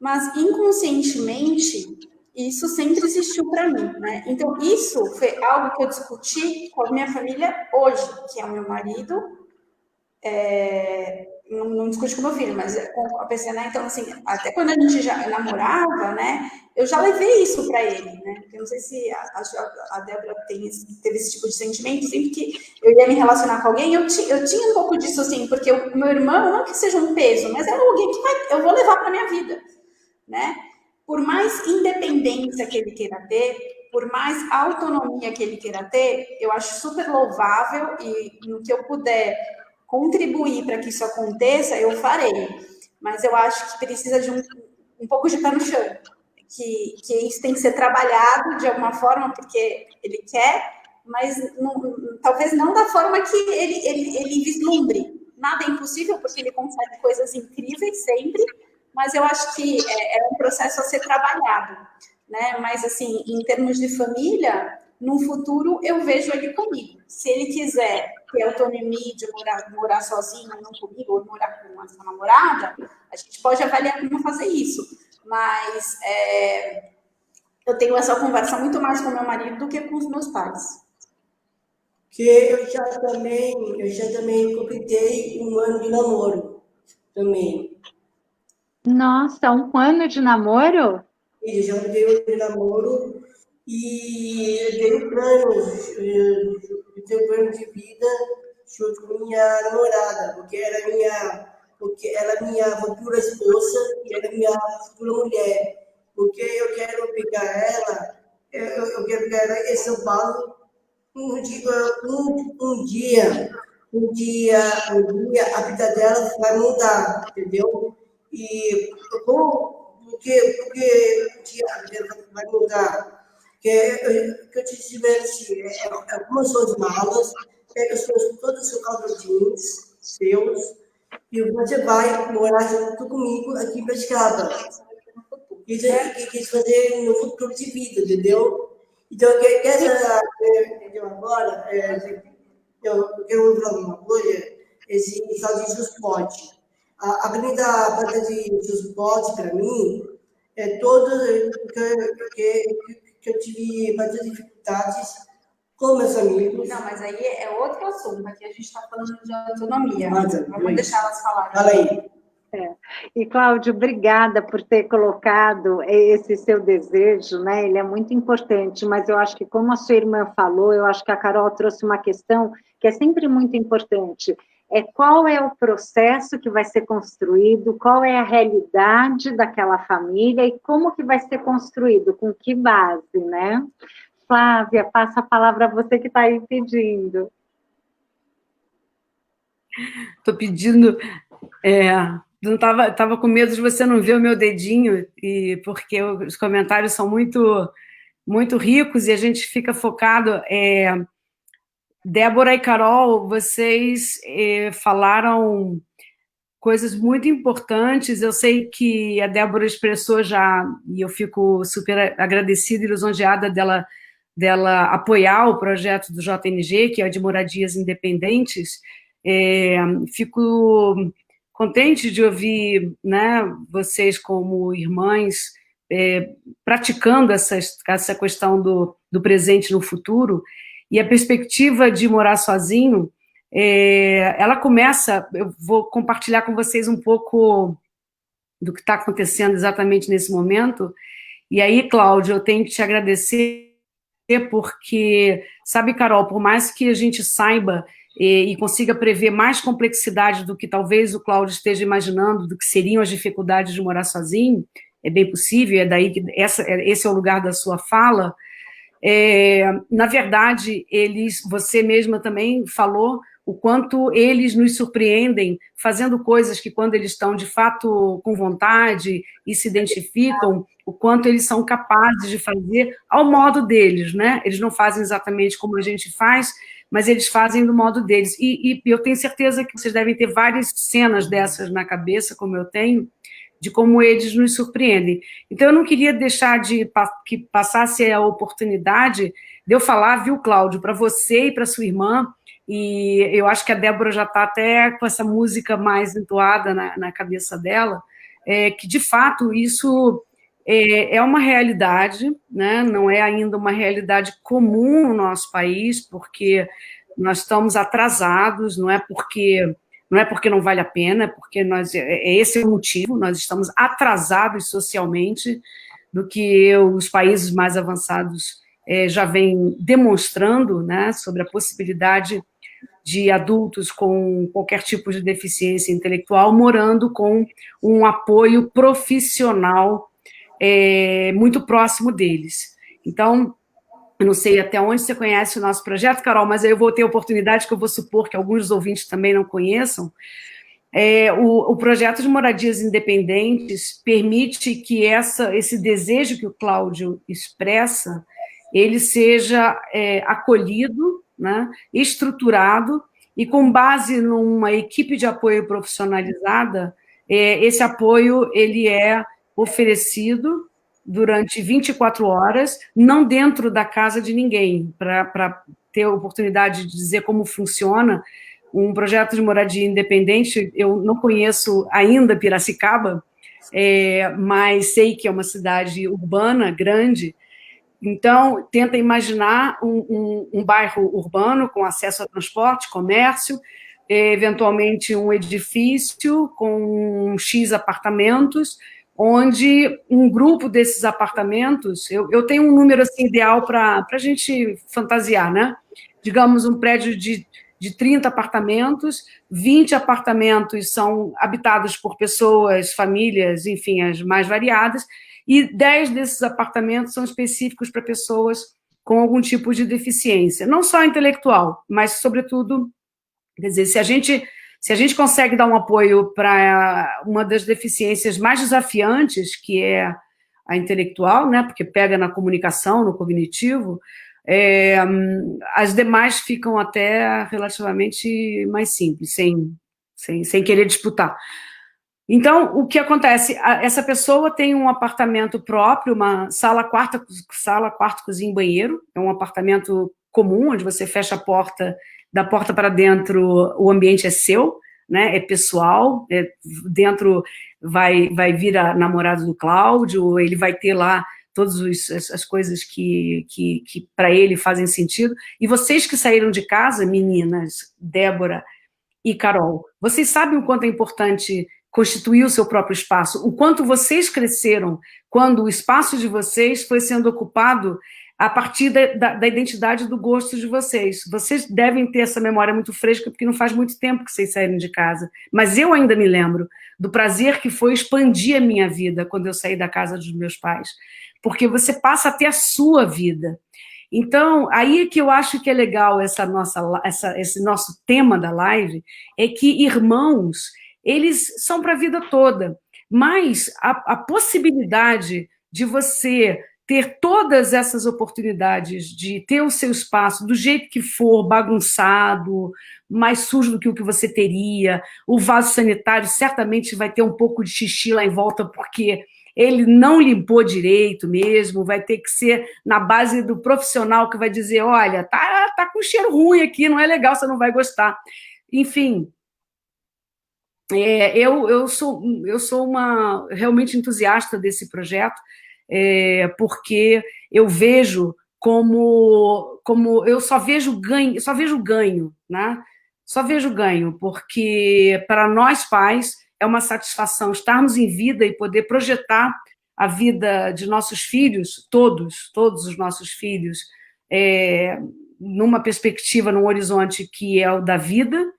E: Mas inconscientemente isso sempre existiu para mim, né? Então isso foi algo que eu discuti com a minha família hoje, que é o meu marido. Não discute com meu filho, mas com a pessoa, né? Então, assim, até quando a gente já namorava, né? Eu já levei isso para ele, né? Eu não sei se a Débora teve esse tipo de sentimento, sempre que eu ia me relacionar com alguém, eu tinha um pouco disso, assim, porque o meu irmão, não que seja um peso, mas é alguém que eu vou levar para minha vida, né? Por mais independência que ele queira ter, por mais autonomia que ele queira ter, eu acho super louvável e no que eu puder contribuir para que isso aconteça, eu farei. Mas eu acho que precisa de um pouco de pé no chão. Que isso tem que ser trabalhado de alguma forma, porque ele quer, mas talvez não da forma que ele vislumbre. Nada é impossível, porque ele consegue coisas incríveis sempre, mas eu acho que é um processo a ser trabalhado, né? Mas, assim, em termos de família, no futuro eu vejo ele comigo. Se ele quiser ter autonomia de morar sozinho, não comigo, ou morar com a sua namorada, a gente pode avaliar como fazer isso. Mas eu tenho essa conversa muito mais com meu marido do que com os meus pais.
F: Que eu já também completei 1 ano de namoro também.
A: Nossa, 1 ano de namoro?
F: Eu já completei 1 ano de namoro e eu tenho planos de vida junto com minha namorada, porque ela é minha futura esposa e ela é minha futura mulher. Porque eu quero pegar ela, eu quero pegar ela em São Paulo um dia a vida dela vai mudar, entendeu? E porque um dia a vida dela vai mudar. Que eu te tivesse algumas suas malas, pega todos os seus calçadinhos seus, e você vai morar junto comigo aqui em Piracicaba. Isso que quis fazer no futuro de vida, entendeu? Então, entendeu agora? Eu quero falar uma coisa, esse tal de Juspot. A Avenida de Juspot, para mim, é toda que eu tive bastante dificuldades com meus amigos.
E: Não, mas aí é outro assunto. Aqui a gente está falando de autonomia.
F: Vamos
E: deixar elas falarem.
F: Fala aí.
A: E, Cláudio, obrigada por ter colocado esse seu desejo, né? Ele é muito importante, mas eu acho que, como a sua irmã falou, eu acho que a Carol trouxe uma questão que é sempre muito importante. Qual é o processo que vai ser construído, qual é a realidade daquela família e como que vai ser construído, com que base, né? Flávia, passa a palavra a você que está aí pedindo.
C: Estou pedindo... Estava com medo de você não ver o meu dedinho, porque os comentários são muito, muito ricos e a gente fica focado. Débora e Carol, vocês falaram coisas muito importantes. Eu sei que a Débora expressou já, e eu fico super agradecida e lisonjeada dela apoiar o projeto do JNG, que é o de moradias independentes. Fico contente de ouvir, né, vocês como irmãs praticando essa questão do presente no futuro, e a perspectiva de morar sozinho, ela começa, eu vou compartilhar com vocês um pouco do que está acontecendo exatamente nesse momento, e aí, Cláudio, eu tenho que te agradecer, porque, sabe, Carol, por mais que a gente saiba e consiga prever mais complexidade do que talvez o Cláudio esteja imaginando, do que seriam as dificuldades de morar sozinho, é bem possível, é daí que esse é o lugar da sua fala, Na verdade, você mesma também falou o quanto eles nos surpreendem fazendo coisas que, quando eles estão de fato com vontade e se identificam, o quanto eles são capazes de fazer ao modo deles, né? Eles não fazem exatamente como a gente faz, mas eles fazem do modo deles. E eu tenho certeza que vocês devem ter várias cenas dessas na cabeça, como eu tenho, de como eles nos surpreendem. Então, eu não queria deixar que passasse a oportunidade de eu falar, viu, Cláudio, para você e para sua irmã, e eu acho que a Débora já está até com essa música mais entoada na cabeça dela, que, de fato, isso é uma realidade, né? Não é ainda uma realidade comum no nosso país, porque nós estamos atrasados, não é porque não vale a pena, é porque esse é o motivo, nós estamos atrasados socialmente do que os países mais avançados já vêm demonstrando, né, sobre a possibilidade de adultos com qualquer tipo de deficiência intelectual morando com um apoio profissional muito próximo deles. Então, eu não sei até onde você conhece o nosso projeto, Carol, mas aí eu vou ter a oportunidade, que eu vou supor que alguns dos ouvintes também não conheçam. O projeto de moradias independentes permite que esse desejo que o Cláudio expressa, ele seja acolhido, né, estruturado, e com base numa equipe de apoio profissionalizada, esse apoio ele é oferecido durante 24 horas, não dentro da casa de ninguém, para ter a oportunidade de dizer como funciona um projeto de moradia independente. Eu não conheço ainda Piracicaba, mas sei que é uma cidade urbana, grande. Então, tenta imaginar um bairro urbano com acesso a transporte, comércio, eventualmente um edifício com X apartamentos, onde um grupo desses apartamentos, eu tenho um número assim, ideal para a gente fantasiar, né? Digamos, um prédio de 30 apartamentos, 20 apartamentos são habitados por pessoas, famílias, enfim, as mais variadas, e 10 desses apartamentos são específicos para pessoas com algum tipo de deficiência, não só intelectual, mas, sobretudo, quer dizer, se a gente consegue dar um apoio para uma das deficiências mais desafiantes, que é a intelectual, né, porque pega na comunicação, no cognitivo, as demais ficam até relativamente mais simples, sem querer disputar. Então, o que acontece? Essa pessoa tem um apartamento próprio, uma sala, quarto, cozinha e banheiro, é um apartamento comum, onde você fecha a porta, da porta para dentro, o ambiente é seu, né? É pessoal, dentro vai vir a namorada do Cláudio, ele vai ter lá todas as coisas que para ele fazem sentido. E vocês que saíram de casa, meninas, Débora e Carol, vocês sabem o quanto é importante constituir o seu próprio espaço, o quanto vocês cresceram quando o espaço de vocês foi sendo ocupado a partir da identidade do gosto de vocês. Vocês devem ter essa memória muito fresca, porque não faz muito tempo que vocês saíram de casa. Mas eu ainda me lembro do prazer que foi expandir a minha vida quando eu saí da casa dos meus pais. Porque você passa a ter a sua vida. Então, aí é que eu acho que é legal esse nosso tema da live, é que irmãos, eles são para a vida toda, mas a possibilidade de você ter todas essas oportunidades de ter o seu espaço do jeito que for, bagunçado, mais sujo do que o que você teria, o vaso sanitário certamente vai ter um pouco de xixi lá em volta, porque ele não limpou direito mesmo, vai ter que ser na base do profissional que vai dizer, olha, tá com cheiro ruim aqui, não é legal, você não vai gostar. Enfim, eu sou uma realmente entusiasta desse projeto, porque eu vejo como eu só vejo ganho, né? Só vejo ganho, porque para nós pais é uma satisfação estarmos em vida e poder projetar a vida de nossos filhos, todos os nossos filhos, numa perspectiva, num horizonte que é o da vida,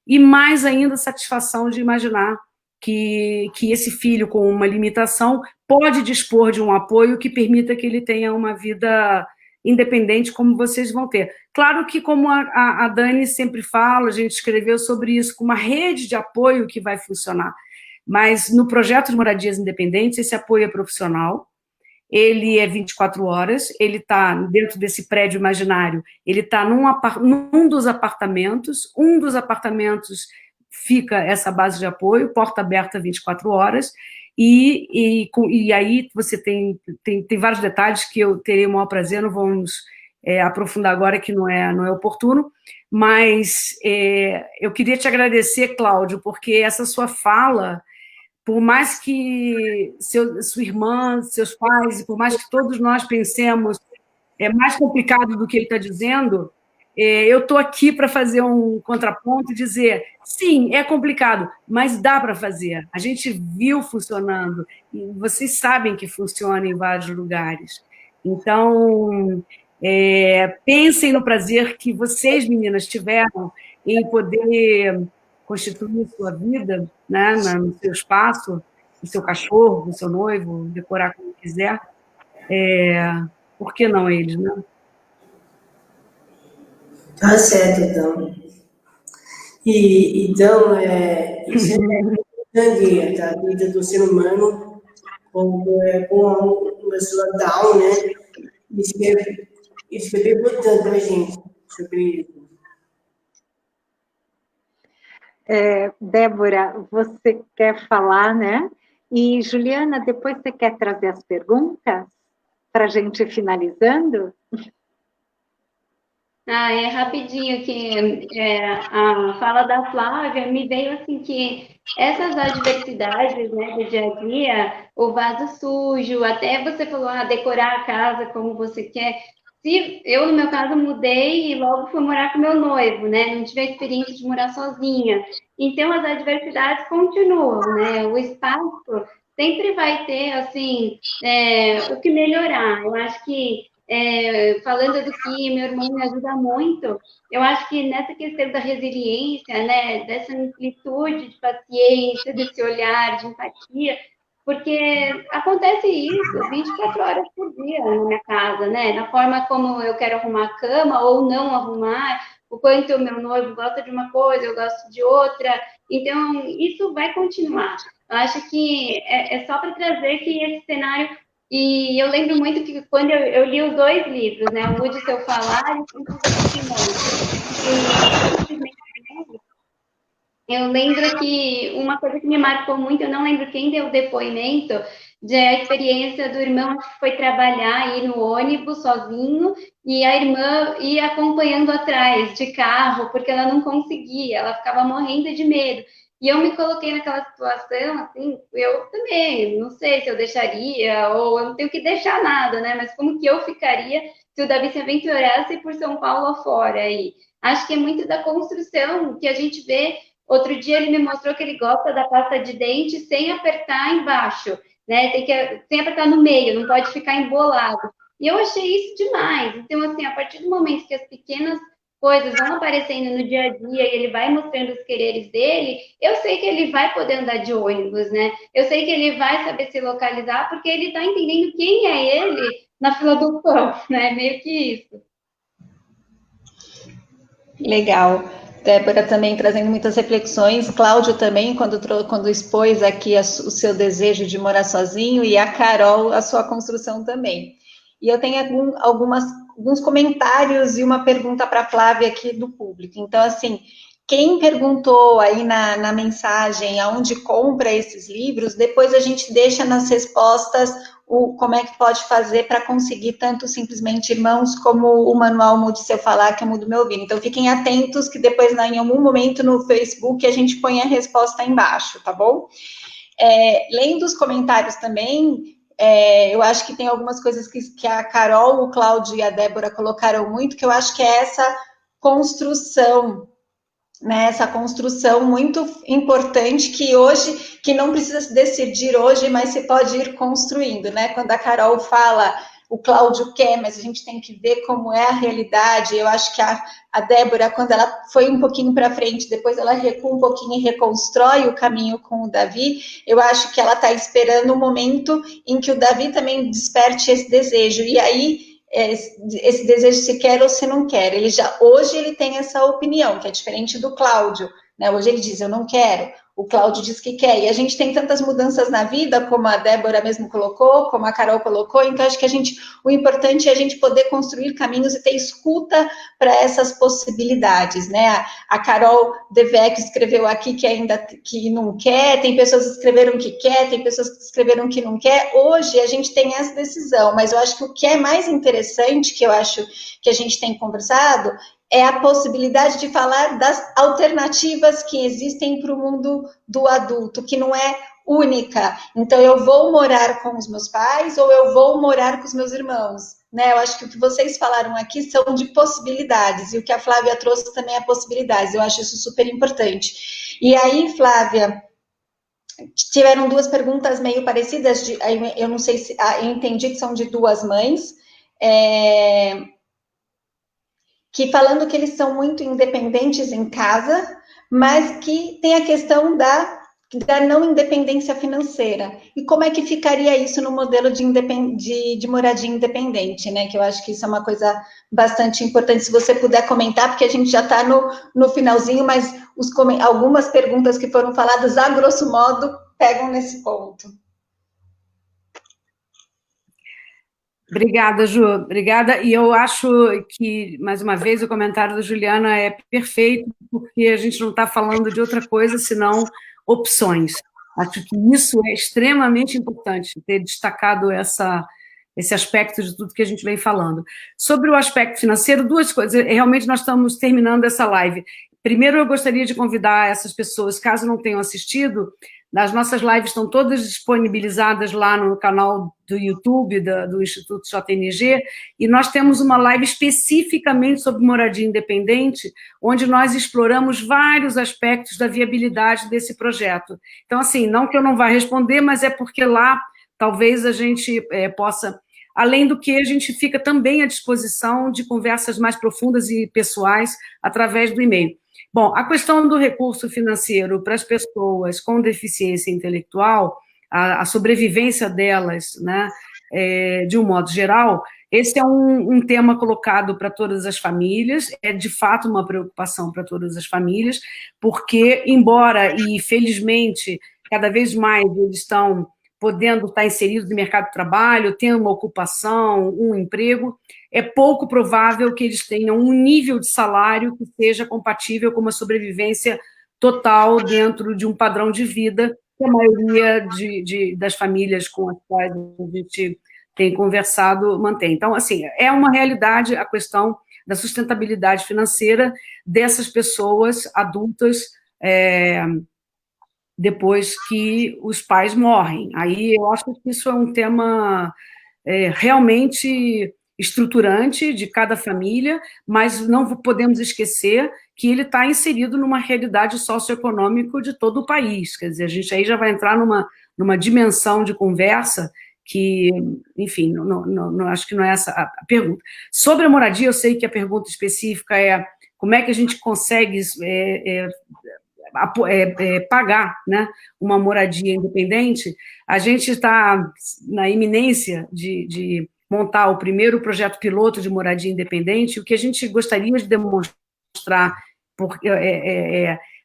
C: e mais ainda a satisfação de imaginar que esse filho com uma limitação pode dispor de um apoio que permita que ele tenha uma vida independente como vocês vão ter. Claro que, como a Dani sempre fala, a gente escreveu sobre isso, com uma rede de apoio que vai funcionar. Mas no projeto de moradias independentes, esse apoio é profissional, ele é 24 horas, ele está dentro desse prédio imaginário, ele está num dos apartamentos, um dos apartamentos fica essa base de apoio, porta aberta 24 horas, e aí você tem vários detalhes que eu terei o maior prazer, não vamos aprofundar agora, que não é oportuno, mas eu queria te agradecer, Cláudio, porque essa sua fala, por mais que sua irmã, seus pais, por mais que todos nós pensemos, é mais complicado do que ele está dizendo, eu estou aqui para fazer um contraponto e dizer, sim, é complicado, mas dá para fazer. A gente viu funcionando, e vocês sabem que funciona em vários lugares. Então, pensem no prazer que vocês, meninas, tiveram em poder constituir sua vida, né, no seu espaço, o seu cachorro, o seu noivo, decorar como quiser. Por que não eles, né?
F: Tá certo, então. Então, isso é importante da vida do ser humano, com uma pessoa down, né? Isso é bem importante para a gente, sobre isso.
A: Débora, você quer falar, né? E, Juliana, depois você quer trazer as perguntas para a gente ir finalizando?
D: É rapidinho que a fala da Flávia me veio assim que essas adversidades, né, do dia a dia, o vaso sujo, até você falou, decorar a casa como você quer. Se eu, no meu caso, mudei e logo fui morar com meu noivo, né? Não tive a experiência de morar sozinha. Então, as adversidades continuam, né? O espaço sempre vai ter, assim, o que melhorar. Eu acho que, falando do que meu irmão me ajuda muito, eu acho que nessa questão da resiliência, né? Dessa amplitude de paciência, desse olhar de empatia, porque acontece isso 24 horas por dia na minha casa, né? Na forma como eu quero arrumar a cama ou não arrumar, o quanto o meu noivo gosta de uma coisa, eu gosto de outra. Então, isso vai continuar. Eu acho que é só para trazer que esse cenário... E eu lembro muito que quando eu li os dois livros, né? O Mude Seu Falar e o Simplesmente eu lembro que uma coisa que me marcou muito, eu não lembro quem deu o depoimento, a experiência do irmão que foi trabalhar aí no ônibus sozinho e a irmã ia acompanhando atrás de carro, porque ela não conseguia, ela ficava morrendo de medo. E eu me coloquei naquela situação, assim, eu também, não sei se eu deixaria, ou eu não tenho que deixar nada, né? Mas como que eu ficaria se o Davi se aventurasse por São Paulo afora aí? Acho que é muito da construção que a gente vê. Outro dia ele me mostrou que ele gosta da pasta de dente sem apertar embaixo, né? Sem apertar no meio, não pode ficar embolado. E eu achei isso demais. Então, assim, a partir do momento que as pequenas coisas vão aparecendo no dia a dia e ele vai mostrando os quereres dele, eu sei que ele vai poder andar de ônibus, né? Eu sei que ele vai saber se localizar porque ele está entendendo quem é ele na fila do pão, né? Meio que isso.
B: Legal. Débora também trazendo muitas reflexões, Cláudio também, quando expôs aqui o seu desejo de morar sozinho, e a Carol, a sua construção também. E eu tenho alguns comentários e uma pergunta para a Flávia aqui do público. Então, assim, quem perguntou aí na mensagem aonde compra esses livros, depois a gente deixa nas respostas como é que pode fazer para conseguir tanto Simplesmente Irmãos como o manual Mude Seu Falar, que eu mudo meu ouvir. Então, fiquem atentos que depois, em algum momento no Facebook, a gente põe a resposta aí embaixo, tá bom? Lendo os comentários também, eu acho que tem algumas coisas que a Carol, o Cláudio e a Débora colocaram muito, que eu acho que é essa construção, né, essa construção muito importante que hoje, que não precisa se decidir hoje, mas se pode ir construindo, né? Quando a Carol fala, o Cláudio quer, mas a gente tem que ver como é a realidade. Eu acho que a Débora, quando ela foi um pouquinho para frente, depois ela recua um pouquinho e reconstrói o caminho com o Davi, eu acho que ela está esperando o momento em que o Davi também desperte esse desejo. E aí, esse desejo se quer ou se não quer. Hoje ele tem essa opinião, que é diferente do Cláudio, né? Hoje ele diz, eu não quero. O Cláudio diz que quer. E a gente tem tantas mudanças na vida, como a Débora mesmo colocou, como a Carol colocou, então acho que o importante é a gente poder construir caminhos e ter escuta para essas possibilidades, né? A Carol Devec escreveu aqui que não quer, tem pessoas que escreveram que quer, tem pessoas que escreveram que não quer. Hoje a gente tem essa decisão, mas eu acho que o que é mais interessante, que eu acho que a gente tem conversado, é a possibilidade de falar das alternativas que existem para o mundo do adulto, que não é única. Então, eu vou morar com os meus pais ou eu vou morar com os meus irmãos, né? Eu acho que o que vocês falaram aqui são de possibilidades, e o que a Flávia trouxe também é possibilidades. Eu acho isso super importante. E aí, Flávia, tiveram duas perguntas meio parecidas, eu não sei se... eu entendi que são de duas mães, que falando que eles são muito independentes em casa, mas que tem a questão da não independência financeira. E como é que ficaria isso no modelo de moradia independente, né? Que eu acho que isso é uma coisa bastante importante, se você puder comentar, porque a gente já está no finalzinho, mas algumas perguntas que foram faladas, a grosso modo, pegam nesse ponto.
C: Obrigada, Ju. Obrigada. E eu acho que, mais uma vez, o comentário da Juliana é perfeito, porque a gente não está falando de outra coisa senão opções. Acho que isso é extremamente importante, ter destacado esse aspecto de tudo que a gente vem falando. Sobre o aspecto financeiro, duas coisas. Realmente, nós estamos terminando essa live. Primeiro, eu gostaria de convidar essas pessoas, caso não tenham assistido, as nossas lives estão todas disponibilizadas lá no canal do YouTube do Instituto JNG, e nós temos uma live especificamente sobre moradia independente, onde nós exploramos vários aspectos da viabilidade desse projeto. Então, assim, não que eu não vá responder, mas é porque lá talvez a gente possa... Além do que, a gente fica também à disposição de conversas mais profundas e pessoais através do e-mail. Bom, a questão do recurso financeiro para as pessoas com deficiência intelectual, a sobrevivência delas, né, de um modo geral, esse é um tema colocado para todas as famílias, é de fato uma preocupação para todas as famílias, porque, embora, e felizmente, cada vez mais eles estão podendo estar inseridos no mercado de trabalho, tendo uma ocupação, um emprego, é pouco provável que eles tenham um nível de salário que seja compatível com uma sobrevivência total dentro de um padrão de vida que a maioria das famílias com as quais a gente tem conversado mantém. Então, assim, é uma realidade a questão da sustentabilidade financeira dessas pessoas adultas, depois que os pais morrem. Aí eu acho que isso é um tema realmente estruturante de cada família, mas não podemos esquecer que ele está inserido numa realidade socioeconômica de todo o país. Quer dizer, a gente aí já vai entrar numa dimensão de conversa que, enfim, não, acho que não é essa a pergunta. Sobre a moradia, eu sei que a pergunta específica é como é que a gente consegue pagar, né, uma moradia independente. A gente está na iminência de montar o primeiro projeto piloto de moradia independente. O que a gente gostaria de demonstrar,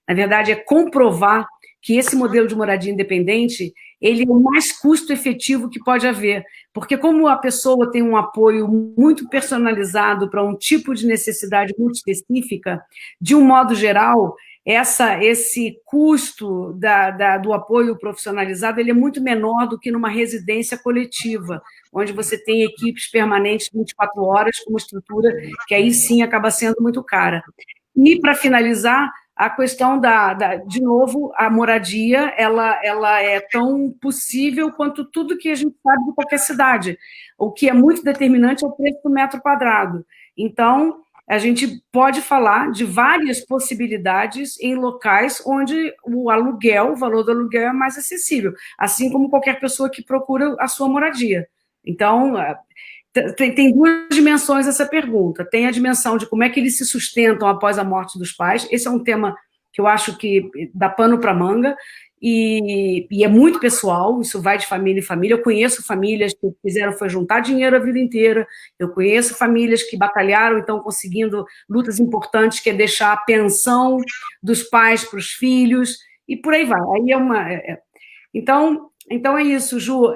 C: na verdade, é comprovar que esse modelo de moradia independente ele é o mais custo-efetivo que pode haver, porque como a pessoa tem um apoio muito personalizado para um tipo de necessidade muito específica, de um modo geral, esse custo do apoio profissionalizado ele é muito menor do que numa residência coletiva, onde você tem equipes permanentes 24 horas, com uma estrutura que aí sim acaba sendo muito cara. E, para finalizar, a questão de novo, a moradia, ela é tão possível quanto tudo que a gente sabe de qualquer cidade. O que é muito determinante é o preço do metro quadrado. Então, a gente pode falar de várias possibilidades em locais onde o valor do aluguel é mais acessível, assim como qualquer pessoa que procura a sua moradia. Então, tem duas dimensões essa pergunta. Tem a dimensão de como é que eles se sustentam após a morte dos pais. Esse é um tema que eu acho que dá pano para manga, e é muito pessoal, isso vai de família em família. Eu conheço famílias que fizeram foi juntar dinheiro a vida inteira, eu conheço famílias que batalharam e estão conseguindo lutas importantes, que é deixar a pensão dos pais para os filhos, e por aí vai. Aí então é isso, Ju.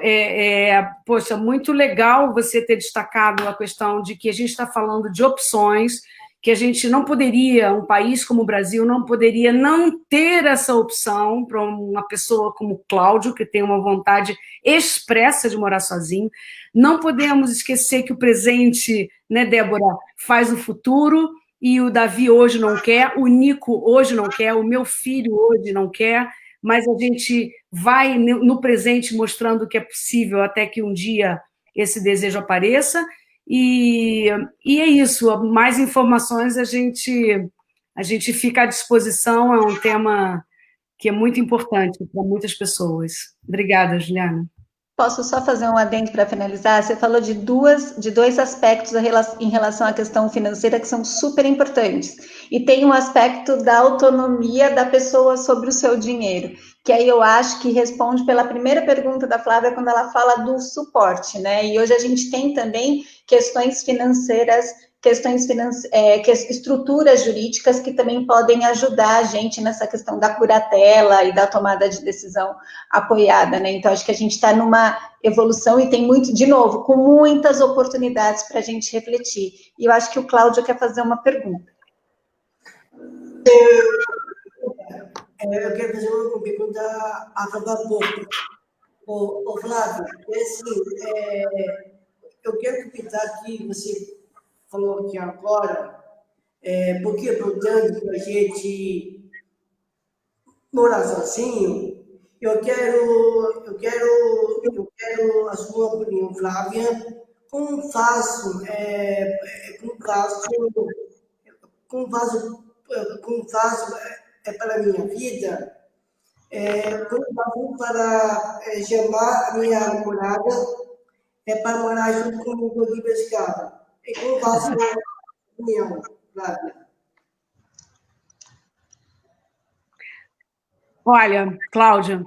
C: Poxa, muito legal você ter destacado a questão de que a gente está falando de opções, que a gente não poderia, um país como o Brasil, não poderia não ter essa opção para uma pessoa como o Cláudio, que tem uma vontade expressa de morar sozinho. Não podemos esquecer que o presente, né, Débora, faz o futuro, e o Davi hoje não quer, o Nico hoje não quer, o meu filho hoje não quer, mas a gente vai no presente mostrando que é possível até que um dia esse desejo apareça. E é isso, mais informações a gente fica à disposição, é um tema que é muito importante para muitas pessoas. Obrigada, Juliana.
B: Posso só fazer um adendo para finalizar? Você falou de dois aspectos em relação à questão financeira que são super importantes. E tem um aspecto da autonomia da pessoa sobre o seu dinheiro, que aí eu acho que responde pela primeira pergunta da Flávia quando ela fala do suporte, né? E hoje a gente tem também questões financeiras, estruturas jurídicas que também podem ajudar a gente nessa questão da curatela e da tomada de decisão apoiada, né? Então, acho que a gente está numa evolução e tem muito, de novo, com muitas oportunidades para a gente refletir. E eu acho que o Cláudio quer fazer uma pergunta.
F: Eu quero fazer uma pergunta a cada pouco. Ô Flávio, eu quero comentar aqui, você falou aqui agora, porque é importante a gente morar sozinho. Eu quero a sua opinião, Flávia. Como faço para a minha vida? Como faço para chamar a minha namorada para morar junto comigo aqui em Pescada? Como faço a opinião, Flávia?
C: Olha, Cláudia,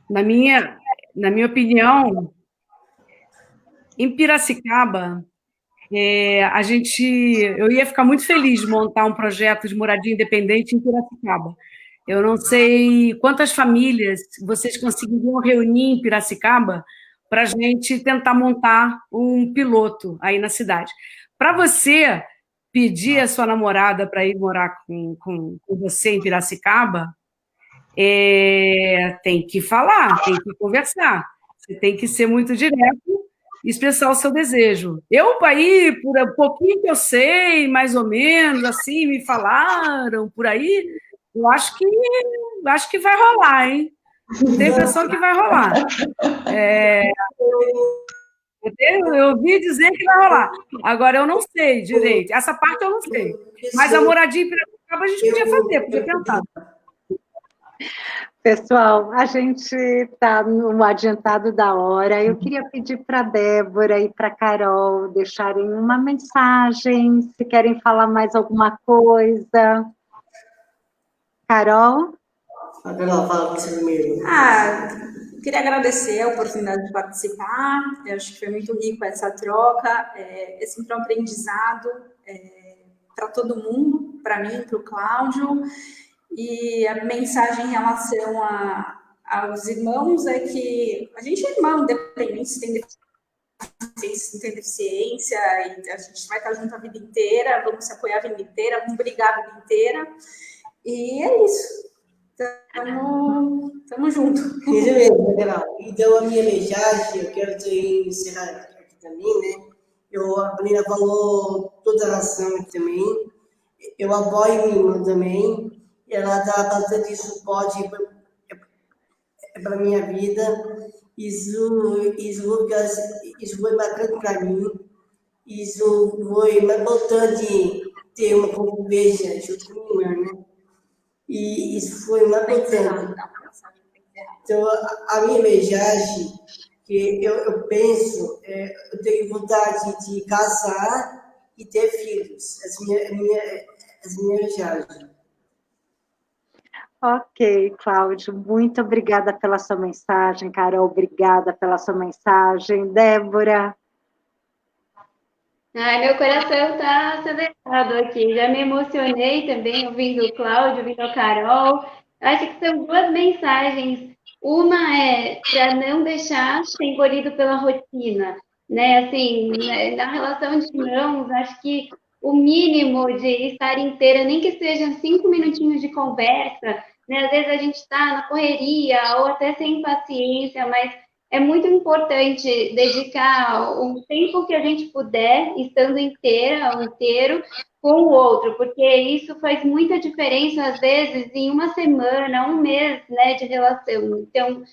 C: na minha opinião, em Piracicaba, eu ia ficar muito feliz de montar um projeto de moradia independente em Piracicaba. Eu não sei quantas famílias vocês conseguiriam reunir em Piracicaba para a gente tentar montar um piloto aí na cidade. Para você pedir a sua namorada para ir morar com você em Piracicaba, tem que falar, tem que conversar. Você tem que ser muito direto e expressar o seu desejo. Eu, aí, por um pouquinho que eu sei, mais ou menos, assim, me falaram por aí, eu acho que vai rolar, hein? Tenho a impressão que vai rolar. Eu ouvi dizer que vai rolar. Agora, eu não sei direito. Essa parte eu não sei. Mas a moradia em Piracicaba a gente podia tentar.
A: Pessoal, a gente está no adiantado da hora. Eu queria pedir para a Débora e para a Carol deixarem uma mensagem, se querem falar mais alguma coisa. Carol?
F: A Carol, fala você primeiro.
E: Queria agradecer a oportunidade de participar. Eu acho que foi muito rico essa troca. É sempre um aprendizado para todo mundo, para mim, para o Cláudio. E a mensagem em relação aos irmãos é que a gente é irmão, independente, tem deficiência, e a gente vai estar junto a vida inteira, vamos se apoiar a vida inteira, vamos brigar a vida inteira. E é isso. Estamos juntos.
F: Isso mesmo, Carol. Então, a minha mensagem, eu quero encerrar aqui também, né? A Brina falou toda a razão aqui também. Eu apoio minha irmã também. Ela dá bastante suporte para a minha vida. Isso foi bacana para mim. Isso foi mais importante ter uma convivência junto com minha irmã, né? E isso foi mais importante. Então, a minha mensagem, que eu penso, eu tenho vontade de casar e ter filhos. Essa é a minha mensagem.
A: Ok, Cláudio, muito obrigada pela sua mensagem. Carol, obrigada pela sua mensagem. Débora.
D: Ai, meu coração está acelerado aqui. Já me emocionei também ouvindo o Cláudio, ouvindo a Carol. Acho que são duas mensagens. Uma é para não deixar ser engolido pela rotina, né? Assim, né, na relação de irmãos, acho que o mínimo de estar inteira, nem que sejam 5 minutinhos de conversa, né? Às vezes a gente está na correria ou até sem paciência, mas é muito importante dedicar o tempo que a gente puder, estando inteira, ou inteiro, com o outro, porque isso faz muita diferença, às vezes, em uma semana, um mês, né, de relação. Então,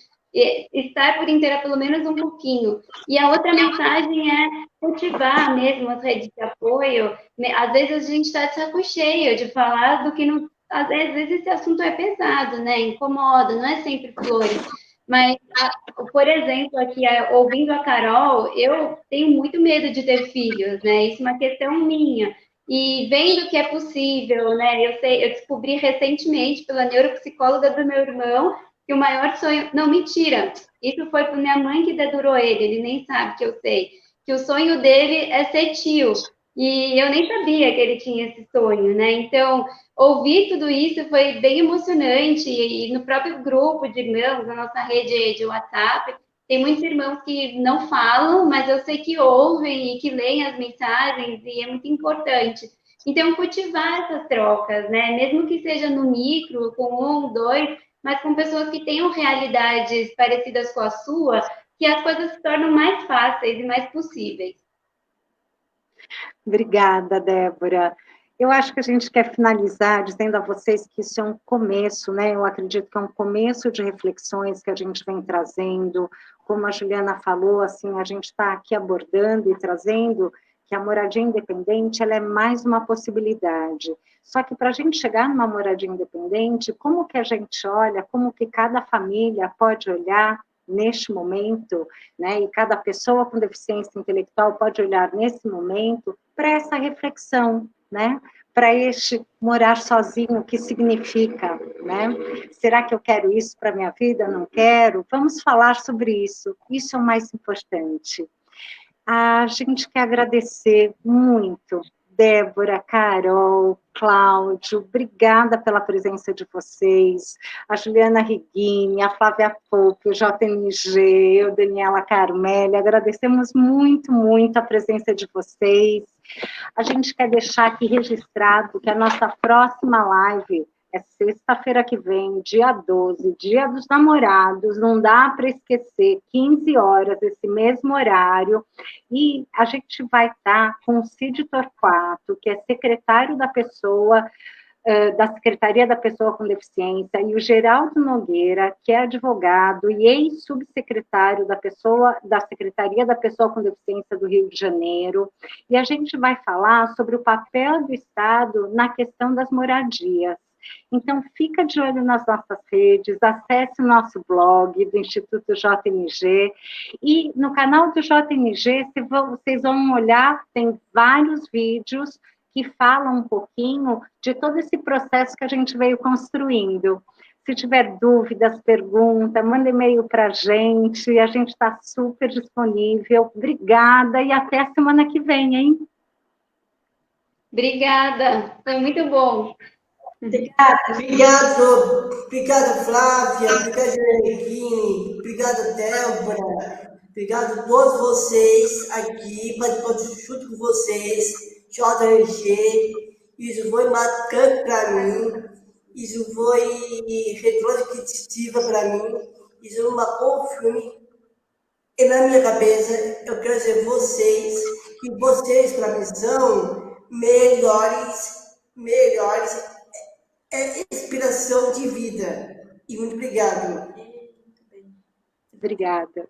D: estar por inteira pelo menos um pouquinho. E a outra mensagem é cultivar mesmo as redes de apoio. Às vezes a gente está de saco cheio de falar do que não. Às vezes esse assunto é pesado, né? Incomoda, não é sempre flores. Mas, por exemplo, aqui, ouvindo a Carol, eu tenho muito medo de ter filhos, né? Isso é uma questão minha. E vendo que é possível, né? Eu descobri recentemente pela neuropsicóloga do meu irmão que o maior sonho. Não, mentira! Isso foi por minha mãe que dedurou ele nem sabe que eu sei. Que o sonho dele é ser tio. E eu nem sabia que ele tinha esse sonho, né? Então, ouvir tudo isso foi bem emocionante. E no próprio grupo de irmãos, na nossa rede de WhatsApp, tem muitos irmãos que não falam, mas eu sei que ouvem e que leem as mensagens, e é muito importante. Então, cultivar essas trocas, né? Mesmo que seja no micro, com um, dois, mas com pessoas que tenham realidades parecidas com a sua, que as coisas se tornam mais fáceis e mais possíveis.
A: Obrigada, Débora. Eu acho que a gente quer finalizar dizendo a vocês que isso é um começo, né? Eu acredito que é um começo de reflexões que a gente vem trazendo. Como a Juliana falou, assim, a gente está aqui abordando e trazendo que a moradia independente ela é mais uma possibilidade. Só que para a gente chegar numa moradia independente, como que a gente olha, como que cada família pode olhar neste momento, né? E cada pessoa com deficiência intelectual pode olhar nesse momento para essa reflexão, né? Para este morar sozinho, o que significa, né? Será que eu quero isso para minha vida? Não quero? Vamos falar sobre isso. Isso é o mais importante. A gente quer agradecer muito, Débora, Carol, Cláudio, obrigada pela presença de vocês, a Juliana Riguini, a Flávia Poupe, o JNG, eu, Daniela Carmelli, agradecemos muito, muito a presença de vocês. A gente quer deixar aqui registrado que a nossa próxima live é sexta-feira que vem, dia 12, dia dos namorados, não dá para esquecer, 15 horas, esse mesmo horário, e a gente vai estar com o Cid Torquato, que é secretário da pessoa, da Secretaria da Pessoa com Deficiência, e o Geraldo Nogueira, que é advogado e ex-subsecretário da Secretaria da Pessoa com Deficiência do Rio de Janeiro, e a gente vai falar sobre o papel do Estado na questão das moradias. Então, fica de olho nas nossas redes, acesse o nosso blog do Instituto JNG, e no canal do JNG, vocês vão olhar, tem vários vídeos que falam um pouquinho de todo esse processo que a gente veio construindo. Se tiver dúvidas, pergunta, manda e-mail para a gente está super disponível. Obrigada e até a semana que vem, hein?
D: Obrigada, foi muito bom.
F: Obrigado, Flávia, obrigado, Neguinho, obrigado, Débora, obrigado a todos vocês aqui, participando junto com vocês, JRG, isso foi marcante para mim, isso foi retrospectiva para mim, isso é uma bom filme, e na minha cabeça eu quero dizer vocês, que vocês para mim são melhores, é inspiração de vida. E muito obrigado.
A: Obrigada.